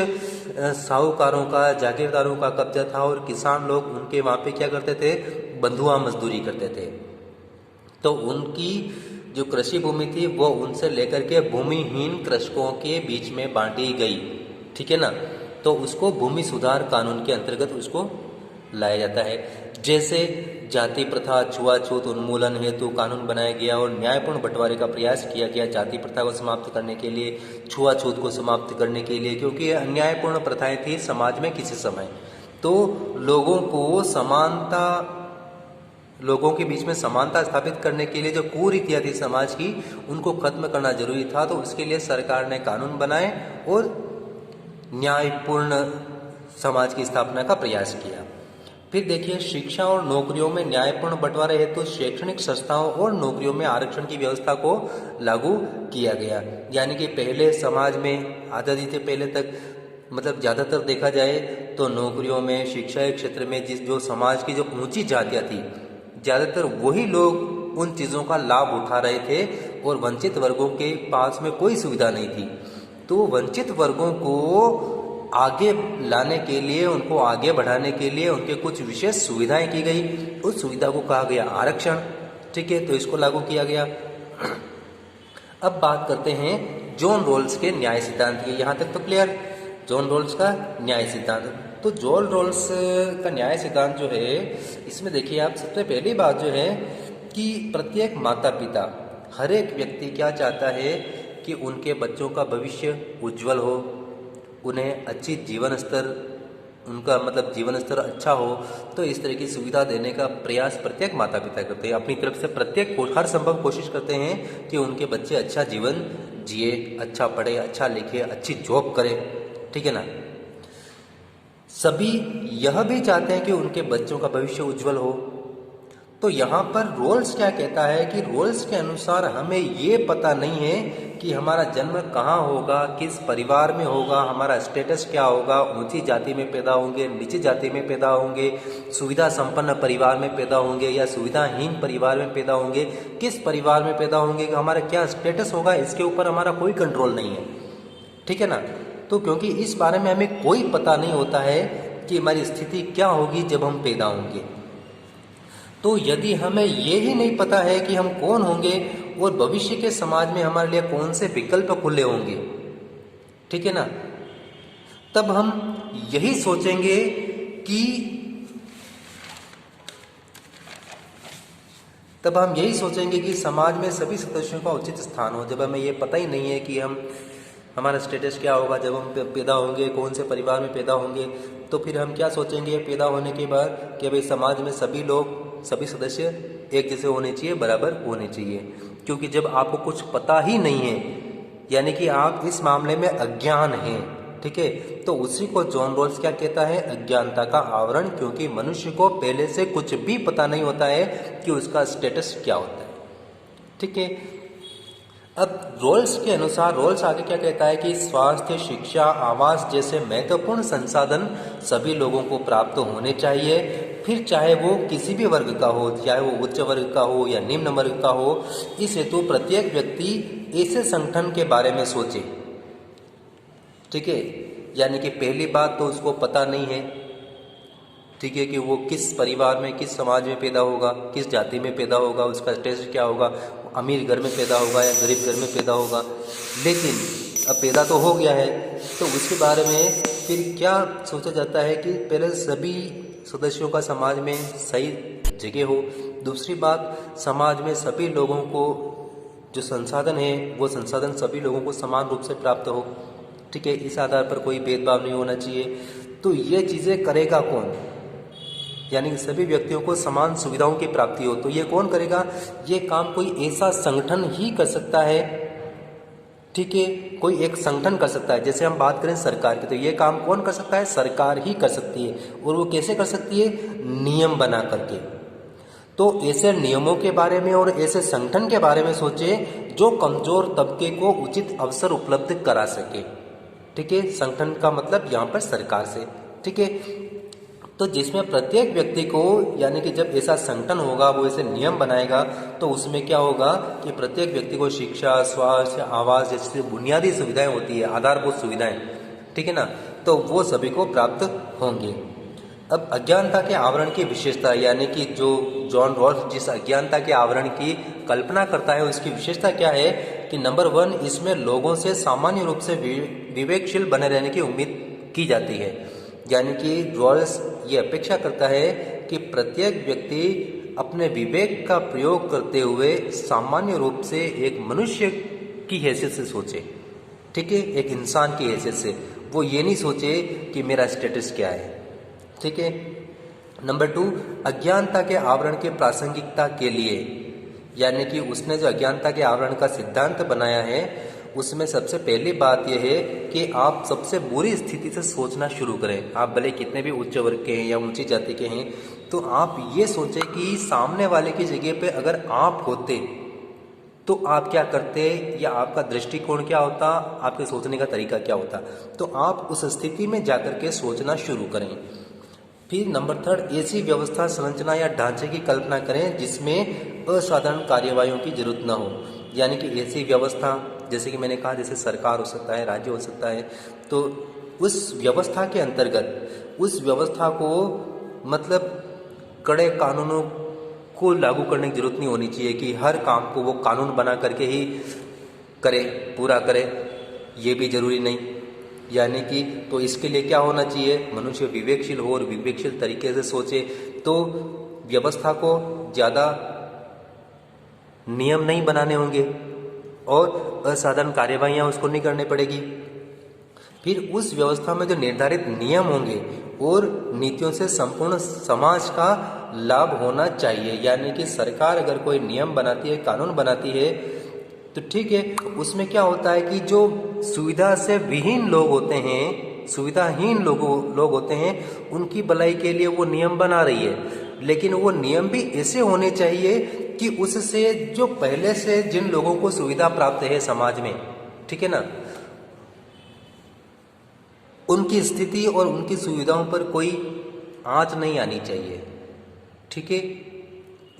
साहूकारों का, जागीरदारों का कब्जा था, और किसान लोग उनके वहाँ पे क्या करते थे, बंधुआ मजदूरी करते थे। तो उनकी जो कृषि भूमि थी वो उनसे लेकर के भूमिहीन कृषकों के बीच में बांटी गई। ठीक है ना। तो उसको भूमि सुधार कानून के अंतर्गत उसको लाया जाता है। जैसे जाति प्रथा, छुआछूत उन्मूलन हेतु कानून बनाया गया और न्यायपूर्ण बंटवारे का प्रयास किया गया जाति प्रथा को समाप्त करने के लिए, छुआछूत को समाप्त करने के लिए, क्योंकि ये अन्यायपूर्ण प्रथाएं थी समाज में किसी समय। तो लोगों को समानता, लोगों के बीच में समानता स्थापित करने के लिए जो कुरीतियाँ थी समाज की, उनको खत्म करना जरूरी था। तो उसके लिए सरकार ने कानून बनाए और न्यायपूर्ण समाज की स्थापना का प्रयास किया। फिर देखिए, शिक्षा और नौकरियों में न्यायपूर्ण बंटवारे हेतु शैक्षणिक संस्थाओं और नौकरियों में आरक्षण की व्यवस्था को लागू किया गया। यानी कि पहले समाज में आज़ादी से पहले तक, मतलब ज़्यादातर देखा जाए तो नौकरियों में, शिक्षा के क्षेत्र में जो समाज की जो ऊंची जातियाँ थी, ज़्यादातर वही लोग उन चीज़ों का लाभ उठा रहे थे, और वंचित वर्गों के पास में कोई सुविधा नहीं थी। तो वंचित वर्गों को आगे लाने के लिए, उनको आगे बढ़ाने के लिए उनके कुछ विशेष सुविधाएं की गई। उस सुविधा को कहा गया आरक्षण। ठीक है, तो इसको लागू किया गया। अब बात करते हैं जॉन रॉल्स के न्याय सिद्धांत की। यहाँ तक तो क्लियर, जॉन रॉल्स का न्याय सिद्धांत। तो जॉन रॉल्स का न्याय सिद्धांत जो है, इसमें देखिए आप, सबसे पहली बात जो है कि प्रत्येक माता पिता, हर एक व्यक्ति क्या चाहता है कि उनके बच्चों का भविष्य उज्जवल हो, उन्हें अच्छी जीवन स्तर, उनका मतलब जीवन स्तर अच्छा हो। तो इस तरह की सुविधा देने का प्रयास प्रत्येक माता पिता करते हैं अपनी तरफ से। प्रत्येक हर संभव कोशिश करते हैं कि उनके बच्चे अच्छा जीवन जिए, अच्छा पढ़े, अच्छा लिखे, अच्छी जॉब करे। ठीक है ना। सभी यह भी चाहते हैं कि उनके बच्चों का भविष्य उज्जवल हो, तो यहाँ पर रोल्स क्या कहता है कि रोल्स के अनुसार हमें ये पता नहीं है कि हमारा जन्म कहाँ होगा, किस परिवार में होगा, हमारा स्टेटस क्या होगा, ऊंची जाति में पैदा होंगे, नीची जाति में पैदा होंगे, सुविधा संपन्न परिवार में पैदा होंगे या सुविधाहीन परिवार में पैदा होंगे, किस परिवार में पैदा होंगे, हमारा क्या स्टेटस होगा, इसके ऊपर हमारा कोई कंट्रोल नहीं है। ठीक है ना। तो क्योंकि इस बारे में हमें कोई पता नहीं होता है कि हमारी स्थिति क्या होगी जब हम पैदा होंगे, तो यदि हमें ये ही नहीं पता है कि हम कौन होंगे और भविष्य के समाज में हमारे लिए कौन से विकल्प खुले होंगे, ठीक है ना, तब हम यही सोचेंगे कि समाज में सभी सदस्यों का उचित स्थान हो। जब हमें ये पता ही नहीं है कि हमारा स्टेटस क्या होगा जब हम पैदा होंगे, कौन से परिवार में पैदा होंगे, तो फिर हम क्या सोचेंगे पैदा होने के बाद कि भाई समाज में सभी लोग, सभी सदस्य एक जैसे होने चाहिए, बराबर होने चाहिए। क्योंकि जब आपको कुछ पता ही नहीं है, यानी कि आप इस मामले में अज्ञान हैं, ठीक है, तो उसी को जॉन रॉल्स क्या कहता है, अज्ञानता का आवरण। क्योंकि मनुष्य को पहले से कुछ भी पता नहीं होता है कि उसका स्टेटस क्या होता है। ठीक है। अब रोल्स के अनुसार रोल्स आगे क्या कहता है कि स्वास्थ्य, शिक्षा, आवास जैसे महत्वपूर्ण संसाधन सभी लोगों को प्राप्त होने चाहिए, फिर चाहे वो किसी भी वर्ग का हो, चाहे वो उच्च वर्ग का हो या निम्न वर्ग का हो। इस हेतु प्रत्येक व्यक्ति ऐसे संगठन के बारे में सोचे। ठीक है, यानी कि पहली बात तो उसको पता नहीं है, ठीक है, कि वो किस परिवार में, किस समाज में पैदा होगा, किस जाति में पैदा होगा, उसका स्टेटस क्या होगा, अमीर घर में पैदा होगा या गरीब घर में पैदा होगा। लेकिन अब पैदा तो हो गया है, तो उसके बारे में फिर क्या सोचा जाता है कि पहले सभी सदस्यों का समाज में सही जगह हो। दूसरी बात, समाज में सभी लोगों को जो संसाधन है वो संसाधन सभी लोगों को समान रूप से प्राप्त हो। ठीक है, इस आधार पर कोई भेदभाव नहीं होना चाहिए। तो ये चीज़ें करेगा कौन, यानी कि सभी व्यक्तियों को समान सुविधाओं की प्राप्ति हो, तो ये कौन करेगा, ये काम कोई ऐसा संगठन ही कर सकता है। ठीक है, कोई एक संगठन कर सकता है। जैसे हम बात करें सरकार की, तो ये काम कौन कर सकता है, सरकार ही कर सकती है। और वो कैसे कर सकती है, नियम बना करके। तो ऐसे नियमों के बारे में और ऐसे संगठन के बारे में सोचे जो कमजोर तबके को उचित अवसर उपलब्ध करा सके। ठीक है, संगठन का मतलब यहाँ पर सरकार से। ठीक है, तो जिसमें प्रत्येक व्यक्ति को, यानी कि जब ऐसा संगठन होगा, वो ऐसे नियम बनाएगा, तो उसमें क्या होगा कि प्रत्येक व्यक्ति को शिक्षा, स्वास्थ्य, आवास जैसी बुनियादी सुविधाएं होती है, आधारभूत सुविधाएं, ठीक है ना, तो वो सभी को प्राप्त होंगे। अब अज्ञानता के आवरण की विशेषता, यानी कि जो जॉन रॉल्स जिस अज्ञानता के आवरण की कल्पना करता है उसकी विशेषता क्या है कि नंबर 1, इसमें लोगों से सामान्य रूप से विवेकशील बने रहने की उम्मीद की जाती है। यानी कि रॉल्स ये अपेक्षा करता है कि प्रत्येक व्यक्ति अपने विवेक का प्रयोग करते हुए सामान्य रूप से एक मनुष्य की हैसियत से सोचे। ठीक है, एक इंसान की हैसियत से, वो ये नहीं सोचे कि मेरा स्टेटस क्या है। ठीक है। नंबर 2, अज्ञानता के आवरण के प्रासंगिकता के लिए, यानी कि उसने जो अज्ञानता के आवरण का सिद्धांत बनाया है उसमें सबसे पहली बात यह है कि आप सबसे बुरी स्थिति से सोचना शुरू करें। आप भले कितने भी उच्च वर्ग के हैं या ऊंची जाति के हैं, तो आप ये सोचें कि सामने वाले की जगह पे अगर आप होते तो आप क्या करते, या आपका दृष्टिकोण क्या होता, आपके सोचने का तरीका क्या होता। तो आप उस स्थिति में जाकर के सोचना शुरू करें। फिर नंबर 3, ऐसी व्यवस्था, संरचना या ढांचे की कल्पना करें जिसमें असाधारण कार्यवाहियों की जरूरत न हो। यानी कि ऐसी व्यवस्था, जैसे कि मैंने कहा, जैसे सरकार हो सकता है, राज्य हो सकता है, तो उस व्यवस्था के अंतर्गत उस व्यवस्था को मतलब कड़े कानूनों को लागू करने की जरूरत नहीं होनी चाहिए कि हर काम को वो कानून बना करके ही करे, पूरा करे, ये भी जरूरी नहीं। यानी कि तो इसके लिए क्या होना चाहिए, मनुष्य विवेकशील हो और विवेकशील तरीके से सोचे। तो व्यवस्था को ज़्यादा नियम नहीं बनाने होंगे और असाधारण कार्यवाहियाँ उसको नहीं करनी पड़ेगी। फिर उस व्यवस्था में जो निर्धारित नियम होंगे और नीतियों से संपूर्ण समाज का लाभ होना चाहिए। यानी कि सरकार अगर कोई नियम बनाती है, कानून बनाती है, तो ठीक है, उसमें क्या होता है कि जो सुविधा से विहीन लोग होते हैं, सुविधाहीन लोग होते हैं, उनकी भलाई के लिए वो नियम बना रही है। लेकिन वो नियम भी ऐसे होने चाहिए कि उससे जो पहले से जिन लोगों को सुविधा प्राप्त है समाज में, ठीक है ना, उनकी स्थिति और उनकी सुविधाओं पर कोई आंच नहीं आनी चाहिए, ठीक है।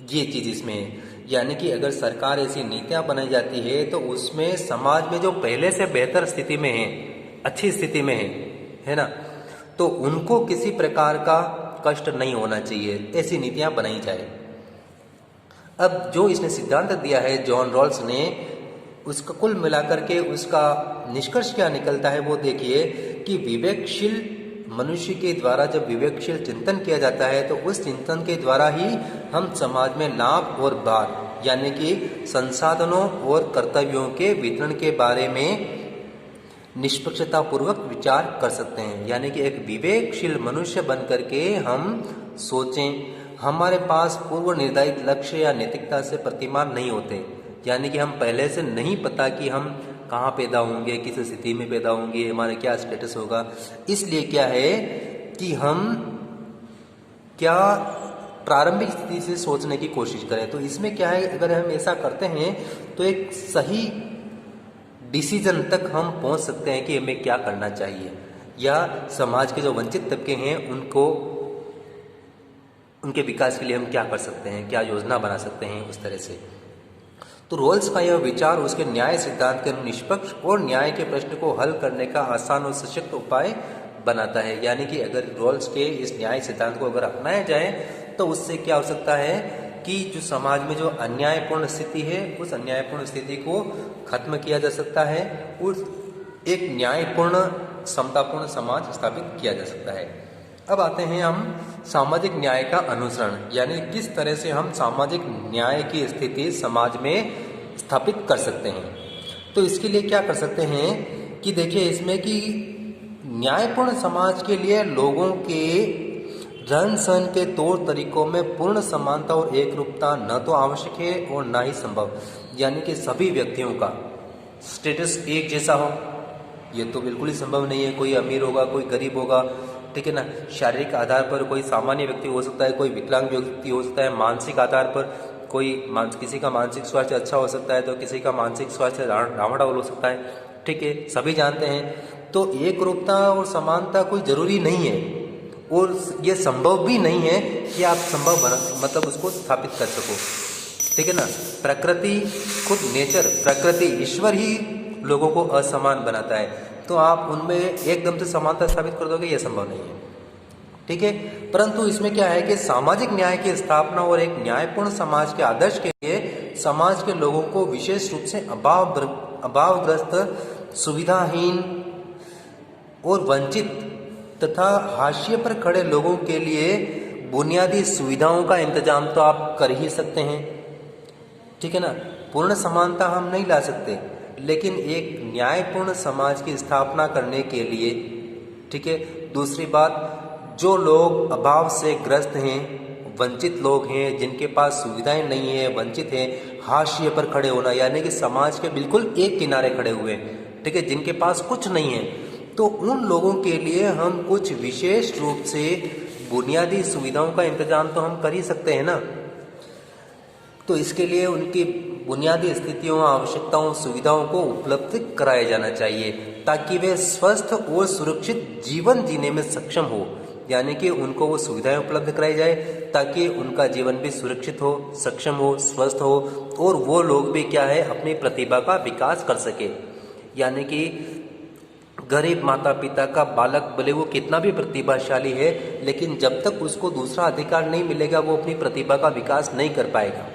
ये चीज इसमें है। यानी कि अगर सरकार ऐसी नीतियां बनाई जाती है तो उसमें समाज में जो पहले से बेहतर स्थिति में है, अच्छी स्थिति में है ना, तो उनको किसी प्रकार का कष्ट नहीं होना चाहिए, ऐसी नीतियां बनाई जाए। अब जो इसने सिद्धांत दिया है जॉन रॉल्स ने, उसका कुल मिलाकर के उसका निष्कर्ष क्या निकलता है वो देखिए कि विवेकशील मनुष्य के द्वारा जब विवेकशील चिंतन किया जाता है तो उस चिंतन के द्वारा ही हम समाज में लाभ और भार यानी कि संसाधनों और कर्तव्यों के वितरण के बारे में निष्पक्षता पूर्वक विचार कर सकते हैं। यानी कि एक विवेकशील मनुष्य बन करके हम सोचें। हमारे पास पूर्व निर्धारित लक्ष्य या नैतिकता से प्रतिमान नहीं होते, यानी कि हम पहले से नहीं पता कि हम कहाँ पैदा होंगे, किस स्थिति में पैदा होंगे, हमारा क्या स्टेटस होगा। इसलिए क्या है कि हम क्या प्रारंभिक स्थिति से सोचने की कोशिश करें। तो इसमें क्या है, अगर हम ऐसा करते हैं तो एक सही डिसीजन तक हम पहुंच सकते हैं कि हमें क्या करना चाहिए, या समाज के जो वंचित तबके हैं उनको, उनके विकास के लिए हम क्या कर सकते हैं, क्या योजना बना सकते हैं, उस तरह से। तो रोल्स का यह विचार उसके न्याय सिद्धांत के निष्पक्ष और न्याय के प्रश्न को हल करने का आसान और सशक्त उपाय बनाता है। यानी कि अगर रोल्स के इस न्याय सिद्धांत को अगर अपनाया जाए तो उससे क्या हो सकता है कि जो समाज में जो अन्यायपूर्ण स्थिति है उस अन्यायपूर्ण स्थिति को खत्म किया जा सकता है और एक न्यायपूर्ण समतापूर्ण समाज स्थापित किया जा सकता है। अब आते हैं हम सामाजिक न्याय का अनुसरण, यानी किस तरह से हम सामाजिक न्याय की स्थिति समाज में स्थापित कर सकते हैं। तो इसके लिए क्या कर सकते हैं कि देखिए इसमें कि न्यायपूर्ण समाज के लिए लोगों के रहन सहन के तौर तरीकों में पूर्ण समानता और एकरूपता न तो आवश्यक है और न ही संभव। यानी कि सभी व्यक्तियों का स्टेटस एक जैसा हो, ये तो बिल्कुल ही संभव नहीं है। कोई अमीर होगा, कोई गरीब होगा, ठीक है ना। शारीरिक आधार पर कोई सामान्य व्यक्ति हो सकता है, कोई विकलांग व्यक्ति हो सकता है। मानसिक आधार पर कोई किसी का मानसिक स्वास्थ्य अच्छा हो सकता है तो किसी का मानसिक स्वास्थ्य डामाडोल हो सकता है, ठीक है, सभी जानते हैं। तो एक रूपता और समानता कोई जरूरी नहीं है और ये संभव भी नहीं है कि आप मतलब उसको स्थापित कर सको, ठीक है ना। प्रकृति खुद नेचर, प्रकृति ईश्वर ही लोगों को असमान बनाता है, तो आप उनमें एकदम से समानता स्थापित कर दोगे, यह संभव नहीं है, ठीक है। परंतु इसमें क्या है कि सामाजिक न्याय की स्थापना और एक न्यायपूर्ण समाज के आदर्श के लिए समाज के लोगों को विशेष रूप से अभावग्रस्त, सुविधाहीन और वंचित तथा हाशिए पर खड़े लोगों के लिए बुनियादी सुविधाओं का इंतजाम तो आप कर ही सकते हैं, ठीक है ना। पूर्ण समानता हम नहीं ला सकते, लेकिन एक न्यायपूर्ण समाज की स्थापना करने के लिए, ठीक है। दूसरी बात, जो लोग अभाव से ग्रस्त हैं, वंचित लोग हैं, जिनके पास सुविधाएं नहीं है, वंचित हैं, हाशिए पर खड़े होना, यानी कि समाज के बिल्कुल एक किनारे खड़े हुए, ठीक है, जिनके पास कुछ नहीं है, तो उन लोगों के लिए हम कुछ विशेष रूप से बुनियादी सुविधाओं का इंतजाम तो हम कर ही सकते हैं ना। तो इसके लिए उनकी बुनियादी स्थितियों, आवश्यकताओं, सुविधाओं को उपलब्ध कराया जाना चाहिए ताकि वे स्वस्थ और सुरक्षित जीवन जीने में सक्षम हो। यानी कि उनको वो सुविधाएं उपलब्ध कराई जाए ताकि उनका जीवन भी सुरक्षित हो, सक्षम हो, स्वस्थ हो और वो लोग भी क्या है, अपनी प्रतिभा का विकास कर सके। यानी कि गरीब माता पिता का बालक भले वो कितना भी प्रतिभाशाली है, लेकिन जब तक उसको दूसरा अधिकार नहीं मिलेगा वो अपनी प्रतिभा का विकास नहीं कर पाएगा।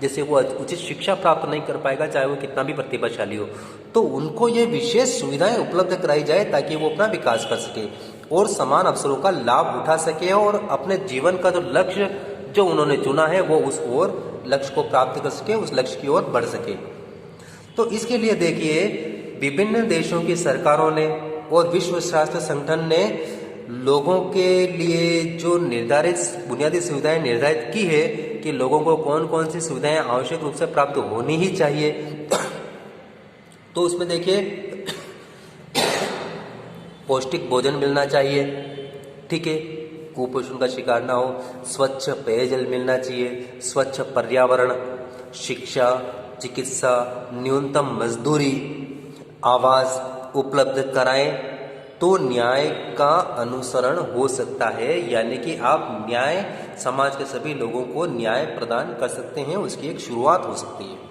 जैसे वो उचित शिक्षा प्राप्त नहीं कर पाएगा, चाहे वो कितना भी प्रतिभाशाली हो। तो उनको ये विशेष सुविधाएं उपलब्ध कराई जाए ताकि वो अपना विकास कर सके और समान अवसरों का लाभ उठा सके और अपने जीवन का जो लक्ष्य जो उन्होंने चुना है वो उस ओर लक्ष्य को प्राप्त कर सके, उस लक्ष्य की ओर बढ़ सके। तो इसके लिए देखिए विभिन्न देशों की सरकारों ने और विश्व स्वास्थ्य संगठन ने लोगों के लिए जो निर्धारित बुनियादी सुविधाएं निर्धारित की है कि लोगों को कौन कौन सी सुविधाएं आवश्यक रूप से प्राप्त होनी ही चाहिए। तो उसमें देखिए पौष्टिक भोजन मिलना चाहिए, ठीक है, कुपोषण का शिकार ना हो, स्वच्छ पेयजल मिलना चाहिए, स्वच्छ पर्यावरण, शिक्षा, चिकित्सा, न्यूनतम मजदूरी, आवास उपलब्ध कराएं, तो न्याय का अनुसरण हो सकता है। यानी कि आप न्याय, समाज के सभी लोगों को न्याय प्रदान कर सकते हैं, उसकी एक शुरुआत हो सकती है।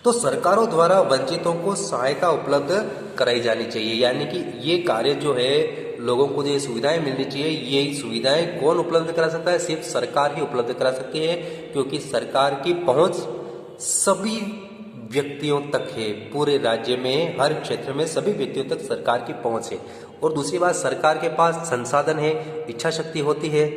तो सरकारों द्वारा वंचितों को सहायता उपलब्ध कराई जानी चाहिए। यानी कि ये कार्य जो है, लोगों को जो सुविधाएं मिलनी चाहिए, ये सुविधाएं कौन उपलब्ध करा सकता है? सिर्फ सरकार ही उपलब्ध करा सकती है, क्योंकि सरकार की पहुंच सभी व्यक्तियों तक है। पूरे राज्य में हर क्षेत्र में सभी व्यक्तियों तक सरकार की पहुंच है। और दूसरी बात, सरकार के पास संसाधन है, इच्छा शक्ति होती है,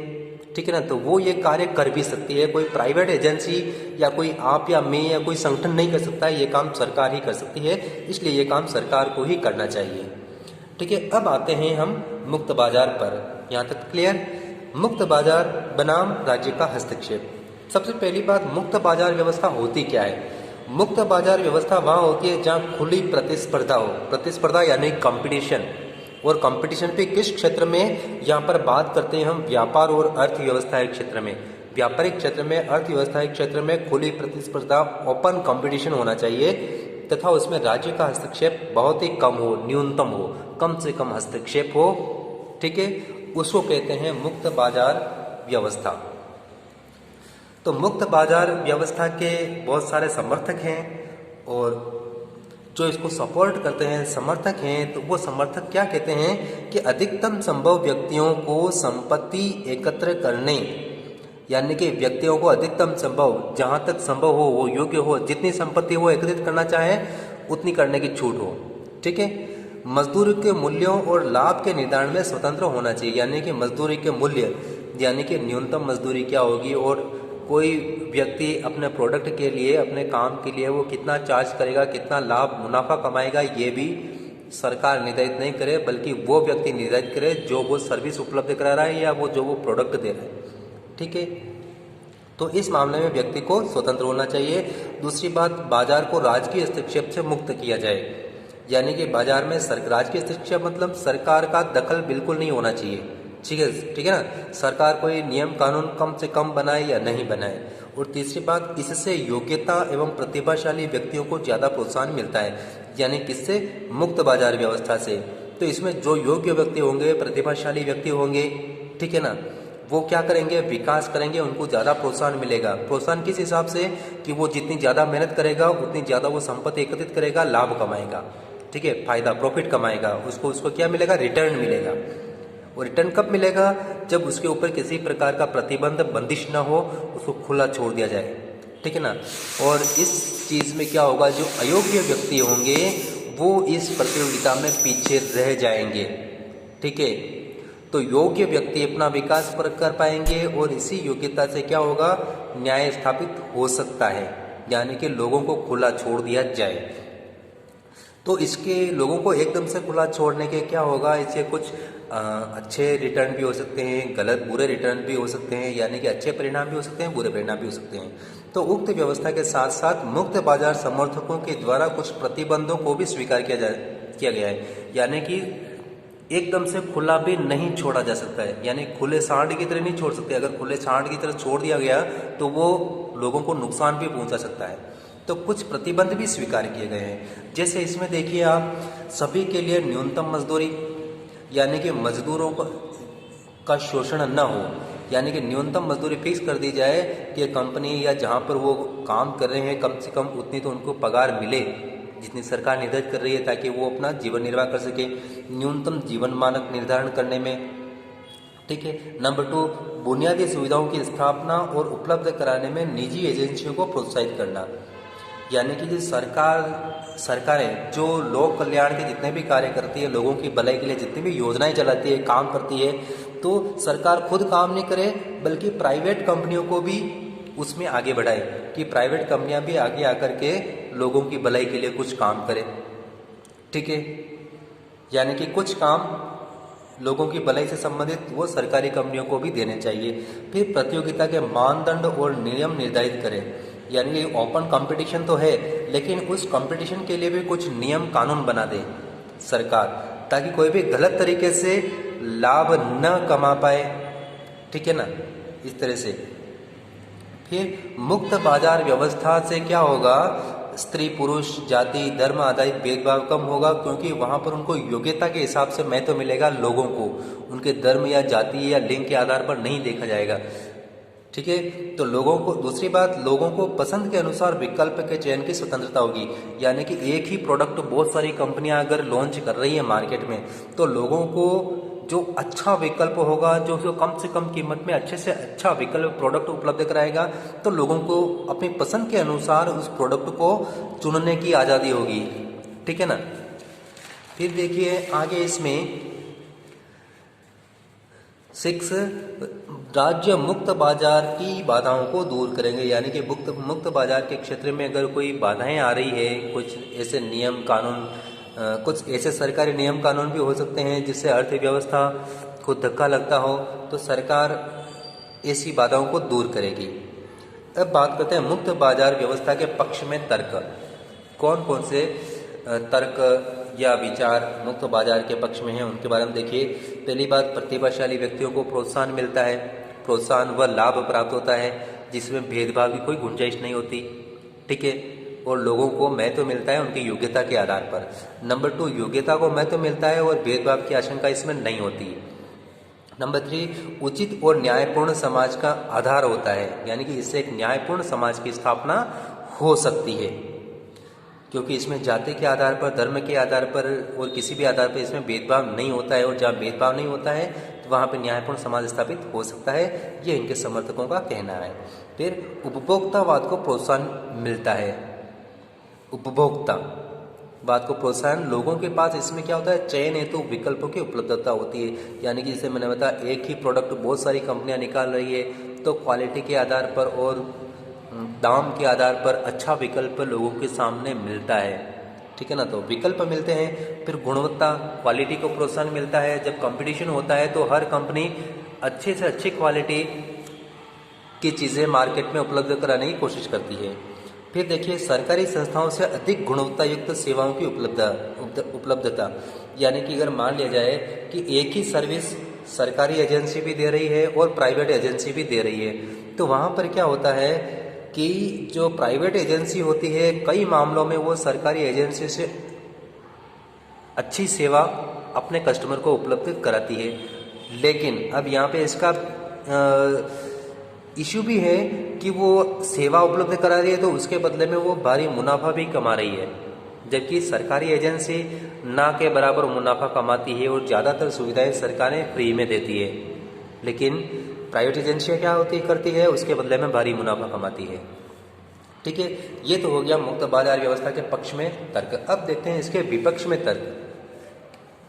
ठीक है ना, तो वो ये कार्य कर भी सकती है। कोई प्राइवेट एजेंसी या कोई आप या मैं या कोई संगठन नहीं कर सकता है, ये काम सरकार ही कर सकती है। इसलिए ये काम सरकार को ही करना चाहिए। ठीक है, अब आते हैं हम मुक्त बाजार पर। यहाँ तक क्लियर? मुक्त बाजार बनाम राज्य का हस्तक्षेप। सबसे पहली बात, मुक्त बाजार व्यवस्था होती क्या है? मुक्त बाजार व्यवस्था वहाँ होती है जहाँ खुली प्रतिस्पर्धा हो। प्रतिस्पर्धा यानी कंपटीशन। और कंपटीशन पे किस क्षेत्र में? यहाँ पर बात करते हैं हम व्यापार और अर्थव्यवस्था के क्षेत्र में। व्यापारिक क्षेत्र में, अर्थव्यवस्था के क्षेत्र में खुली प्रतिस्पर्धा, ओपन कंपटीशन होना चाहिए, तथा उसमें राज्य का हस्तक्षेप बहुत ही कम हो, न्यूनतम हो, कम से कम हस्तक्षेप हो। ठीक है, उसको कहते हैं मुक्त बाजार व्यवस्था। तो मुक्त बाजार व्यवस्था के बहुत सारे समर्थक हैं, और जो इसको सपोर्ट करते हैं, समर्थक हैं, तो वो समर्थक क्या कहते हैं कि अधिकतम संभव व्यक्तियों को संपत्ति एकत्र करने, यानी कि व्यक्तियों को अधिकतम संभव, जहाँ तक संभव हो, वो योग्य हो, जितनी संपत्ति वो एकत्रित करना चाहे उतनी करने की छूट हो। ठीक है, मजदूरी के मूल्यों और लाभ के निर्धारण में स्वतंत्र होना चाहिए। यानी कि मजदूरी के मूल्य, यानी कि न्यूनतम मजदूरी क्या होगी, और कोई व्यक्ति अपने प्रोडक्ट के लिए, अपने काम के लिए वो कितना चार्ज करेगा, कितना लाभ मुनाफा कमाएगा, ये भी सरकार निर्धारित नहीं करे, बल्कि वो व्यक्ति निर्धारित करे जो वो सर्विस उपलब्ध करा रहा है या वो जो वो प्रोडक्ट दे रहा है। ठीक है, तो इस मामले में व्यक्ति को स्वतंत्र होना चाहिए। दूसरी बात, बाजार को राजकीय हस्तक्षेप से मुक्त किया जाए। यानी कि बाजार में राजकीय हस्तक्षेप मतलब सरकार का दखल बिल्कुल नहीं होना चाहिए। ठीक है ना, सरकार कोई नियम कानून कम से कम बनाए या नहीं बनाए। और तीसरी बात, इससे योग्यता एवं प्रतिभाशाली व्यक्तियों को ज़्यादा प्रोत्साहन मिलता है। यानी किससे? मुक्त बाजार व्यवस्था से। तो इसमें जो योग्य व्यक्ति होंगे, प्रतिभाशाली व्यक्ति होंगे, ठीक है ना, वो क्या करेंगे? विकास करेंगे, उनको ज़्यादा प्रोत्साहन मिलेगा। प्रोत्साहन किस हिसाब से? कि वो जितनी ज़्यादा मेहनत करेगा उतनी ज़्यादा वो संपत्ति एकत्रित करेगा, लाभ कमाएगा। ठीक है, फायदा, प्रॉफिट कमाएगा, उसको क्या मिलेगा? रिटर्न मिलेगा। और रिटर्न कब मिलेगा? जब उसके ऊपर किसी प्रकार का प्रतिबंध, बंदिश ना हो, उसको खुला छोड़ दिया जाए। ठीक है ना। और इस चीज़ में क्या होगा, जो अयोग्य व्यक्ति होंगे वो इस प्रतियोगिता में पीछे रह जाएंगे। ठीक है, तो योग्य व्यक्ति अपना विकास कर पाएंगे और इसी योग्यता से क्या होगा, न्याय स्थापित हो सकता है, यानी कि लोगों को खुला छोड़ दिया जाए। तो इसके लोगों को एकदम से खुला छोड़ने के क्या होगा, इससे कुछ अच्छे रिटर्न भी हो सकते हैं, गलत बुरे रिटर्न भी हो सकते हैं, यानी कि अच्छे परिणाम भी हो सकते हैं, बुरे परिणाम भी हो सकते हैं। तो उक्त व्यवस्था के साथ साथ मुक्त बाजार समर्थकों के द्वारा कुछ प्रतिबंधों को भी स्वीकार किया गया है, यानी कि एकदम से खुला भी नहीं छोड़ा जा सकता है, यानी खुले सांड की तरह नहीं छोड़ सकते। अगर खुले सांड की तरह छोड़ दिया गया तो वो लोगों को नुकसान भी पहुंचा सकता है। तो कुछ प्रतिबंध भी स्वीकार किए गए हैं, जैसे इसमें देखिए आप, सभी के लिए न्यूनतम मजदूरी, यानी कि मजदूरों का शोषण न हो, यानी कि न्यूनतम मजदूरी फिक्स कर दी जाए कि कंपनी या जहाँ पर वो काम कर रहे हैं कम से कम उतनी तो उनको पगार मिले जितनी सरकार निर्धारित कर रही है, ताकि वो अपना जीवन निर्वाह कर सके। न्यूनतम जीवन मानक निर्धारण करने में, ठीक है। नंबर 2, बुनियादी सुविधाओं की स्थापना और उपलब्ध कराने में निजी एजेंसियों को प्रोत्साहित करना, यानी कि जो सरकारें जो लोक कल्याण के जितने भी कार्य करती है, लोगों की भलाई के लिए जितनी भी योजनाएं चलाती है, काम करती है, तो सरकार खुद काम नहीं करे बल्कि प्राइवेट कंपनियों को भी उसमें आगे बढ़ाए, कि प्राइवेट कंपनियां भी आगे आकर के लोगों की भलाई के लिए कुछ काम करें। ठीक है, यानी कि कुछ काम लोगों की भलाई से संबंधित वो सरकारी कंपनियों को भी देने चाहिए। फिर प्रतियोगिता के मानदंड और नियम निर्धारित करें, यानी ओपन कंपटीशन तो है लेकिन उस कंपटीशन के लिए भी कुछ नियम कानून बना दे सरकार, ताकि कोई भी गलत तरीके से लाभ न कमा पाए, ठीक है ना, इस तरह से। फिर मुक्त बाजार व्यवस्था से क्या होगा, स्त्री पुरुष जाति धर्म आधारित भेदभाव कम होगा, क्योंकि वहाँ पर उनको योग्यता के हिसाब से महत्व मिलेगा, लोगों को उनके धर्म या जाति या लिंग के आधार पर नहीं देखा जाएगा, ठीक है। तो लोगों को, दूसरी बात, लोगों को पसंद के अनुसार विकल्प के चयन की स्वतंत्रता होगी, यानी कि एक ही प्रोडक्ट बहुत सारी कंपनियां अगर लॉन्च कर रही है मार्केट में, तो लोगों को जो अच्छा विकल्प होगा, जो कम से कम कीमत में अच्छे से अच्छा विकल्प प्रोडक्ट उपलब्ध कराएगा, तो लोगों को अपनी पसंद के अनुसार उस प्रोडक्ट को चुनने की आज़ादी होगी, ठीक है ना। फिर देखिए आगे इसमें 6, राज्य मुक्त बाजार की बाधाओं को दूर करेंगे, यानी कि मुक्त बाजार के क्षेत्र में अगर कोई बाधाएं आ रही है, कुछ ऐसे नियम कानून, कुछ ऐसे सरकारी नियम कानून भी हो सकते हैं जिससे अर्थव्यवस्था को धक्का लगता हो, तो सरकार ऐसी बाधाओं को दूर करेगी। अब बात करते हैं मुक्त बाजार व्यवस्था के पक्ष में तर्क। कौन कौन से तर्क या विचार मुक्त बाजार के पक्ष में हैं, उनके बारे में देखिए। पहली बात, प्रतिभाशाली व्यक्तियों को प्रोत्साहन मिलता है, प्रोत्साहन व लाभ प्राप्त होता है जिसमें भेदभाव की कोई गुंजाइश नहीं होती, ठीक है, और लोगों को महत्व मिलता है उनकी योग्यता के आधार पर। नंबर 2, योग्यता को महत्व मिलता है और भेदभाव की आशंका इसमें नहीं होती। नंबर 3, उचित और न्यायपूर्ण समाज का आधार होता है, यानी कि इससे एक न्यायपूर्ण समाज की स्थापना हो सकती है, क्योंकि इसमें जाति के आधार पर, धर्म के आधार पर और किसी भी आधार पर इसमें भेदभाव नहीं होता है, और जहाँ भेदभाव नहीं होता है तो वहाँ पर न्यायपूर्ण समाज स्थापित हो सकता है, ये इनके समर्थकों का कहना है। फिर उपभोक्तावाद को प्रोत्साहन मिलता है, उपभोक्ता बात को प्रोत्साहन, लोगों के पास इसमें क्या होता है, चयन हेतु विकल्पों की उपलब्धता होती है, यानी कि जैसे मैंने बताया एक ही प्रोडक्ट बहुत सारी कंपनियां निकाल रही है, तो क्वालिटी के आधार पर और दाम के आधार पर अच्छा विकल्प लोगों के सामने मिलता है, ठीक है ना। तो विकल्प मिलते हैं। फिर गुणवत्ता, क्वालिटी को प्रोत्साहन मिलता है। जब कंपटीशन होता है तो हर कंपनी अच्छे से अच्छी क्वालिटी की चीज़ें मार्केट में उपलब्ध कराने की कोशिश करती है। फिर देखिए, सरकारी संस्थाओं से अधिक गुणवत्ता युक्त सेवाओं की उपलब्धता, यानी कि अगर मान लिया जाए कि एक ही सर्विस सरकारी एजेंसी भी दे रही है और प्राइवेट एजेंसी भी दे रही है, तो वहाँ पर क्या होता है कि जो प्राइवेट एजेंसी होती है, कई मामलों में वो सरकारी एजेंसी से अच्छी सेवा अपने कस्टमर को उपलब्ध कराती है। लेकिन अब यहाँ पे इसका इश्यू भी है कि वो सेवा उपलब्ध करा रही है तो उसके बदले में वो भारी मुनाफा भी कमा रही है, जबकि सरकारी एजेंसी ना के बराबर मुनाफा कमाती है और ज़्यादातर सुविधाएं सरकारें फ्री में देती है, लेकिन प्राइवेट एजेंसियाँ क्या करती है, उसके बदले में भारी मुनाफा कमाती है, ठीक है। ये तो हो गया मुक्त बाजार व्यवस्था के पक्ष में तर्क। अब देखते हैं इसके विपक्ष में तर्क,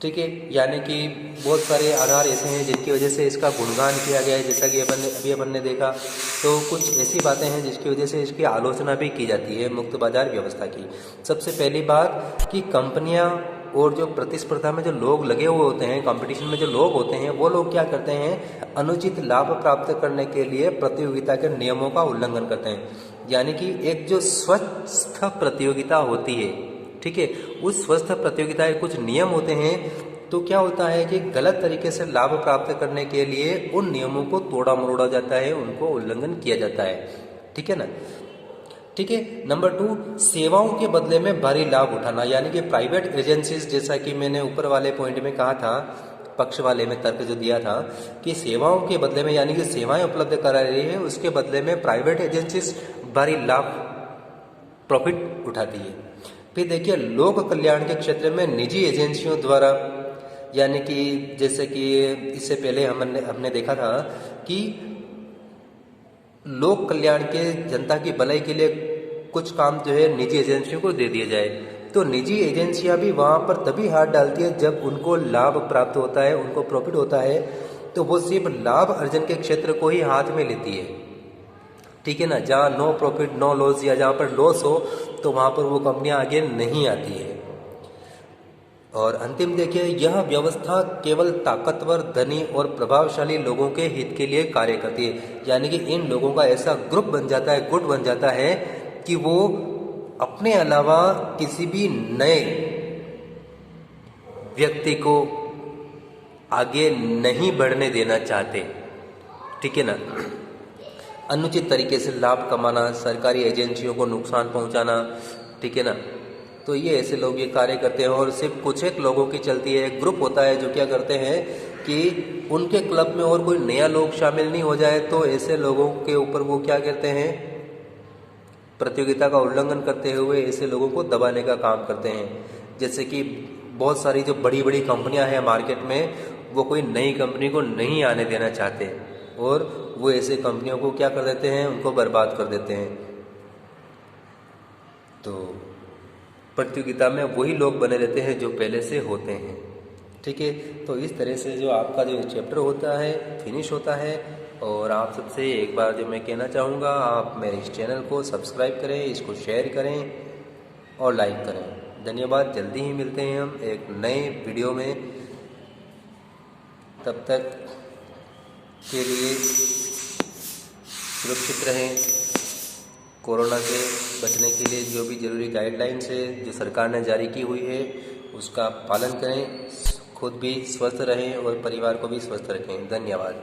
ठीक है, यानी कि बहुत सारे आधार ऐसे हैं जिनकी वजह से इसका गुणगान किया गया है, जैसा कि अभी अपन ने देखा। तो कुछ ऐसी बातें हैं जिसकी वजह से इसकी आलोचना भी की जाती है मुक्त बाजार व्यवस्था की। सबसे पहली बात कि कंपनियां और जो प्रतिस्पर्धा में जो लोग लगे हुए होते हैं, कंपटीशन में जो लोग होते हैं, वो लोग क्या करते हैं, अनुचित लाभ प्राप्त करने के लिए प्रतियोगिता के नियमों का उल्लंघन करते हैं। यानी कि एक जो स्वस्थ प्रतियोगिता होती है, ठीक है, उस स्वस्थ प्रतियोगिता के कुछ नियम होते हैं, तो क्या होता है कि गलत तरीके से लाभ प्राप्त करने के लिए उन नियमों को तोड़ा मरोड़ा जाता है, उनको उल्लंघन किया जाता है, ठीक है ना। ठीक है। नंबर 2, सेवाओं के बदले में भारी लाभ उठाना, यानी कि प्राइवेट एजेंसीज, जैसा कि मैंने ऊपर वाले पॉइंट में कहा था, पक्ष वाले में तर्क जो दिया था कि सेवाओं के बदले में, यानी कि सेवाएं उपलब्ध करा रही है, उसके बदले में प्राइवेट एजेंसीज भारी लाभ प्रॉफिट उठाती है। फिर देखिए, लोक कल्याण के क्षेत्र में निजी एजेंसियों द्वारा, यानी कि जैसे कि इससे पहले हमने देखा था कि लोक कल्याण के, जनता की भलाई के लिए कुछ काम जो है निजी एजेंसियों को दे दिया जाए, तो निजी एजेंसियां भी वहाँ पर तभी हाथ डालती है जब उनको लाभ प्राप्त होता है, उनको प्रॉफिट होता है, तो वो सिर्फ लाभ अर्जन के क्षेत्र को ही हाथ में लेती है, ठीक है ना। जहाँ नो प्रॉफिट नो लॉस, या जहाँ पर लॉस हो तो वहाँ पर वो कंपनियां आगे नहीं आती है। और अंतिम देखिए, यह व्यवस्था केवल ताकतवर, धनी और प्रभावशाली लोगों के हित के लिए कार्य करती है, यानी कि इन लोगों का ऐसा ग्रुप बन जाता है, गुट बन जाता है कि वो अपने अलावा किसी भी नए व्यक्ति को आगे नहीं बढ़ने देना चाहते, ठीक है ना। अनुचित तरीके से लाभ कमाना, सरकारी एजेंसियों को नुकसान पहुंचाना, ठीक है ना। तो ये ऐसे लोग ये कार्य करते हैं और सिर्फ कुछ एक लोगों की चलती है। एक ग्रुप होता है जो क्या करते हैं कि उनके क्लब में और कोई नया लोग शामिल नहीं हो जाए तो ऐसे लोगों के ऊपर वो क्या करते हैं, प्रतियोगिता का उल्लंघन करते हुए ऐसे लोगों को दबाने का काम करते हैं। जैसे कि बहुत सारी जो बड़ी बड़ी कंपनियां हैं मार्केट में, वो कोई नई कंपनी को नहीं आने देना चाहते और वो ऐसे कंपनियों को क्या कर देते हैं, उनको बर्बाद कर देते हैं। तो प्रतियोगिता में वही लोग बने रहते हैं जो पहले से होते हैं, ठीक है। तो इस तरह से जो आपका जो चैप्टर होता है फिनिश होता है। और आप सबसे एक बार जो मैं कहना चाहूँगा, आप मेरे इस चैनल को सब्सक्राइब करें, इसको शेयर करें और लाइक करें। धन्यवाद। जल्दी ही मिलते हैं हम एक नए वीडियो में। तब तक के लिए सुरक्षित रहें। कोरोना से बचने के लिए जो भी ज़रूरी गाइडलाइंस है जो सरकार ने जारी की हुई है उसका पालन करें। खुद भी स्वस्थ रहें और परिवार को भी स्वस्थ रखें। धन्यवाद।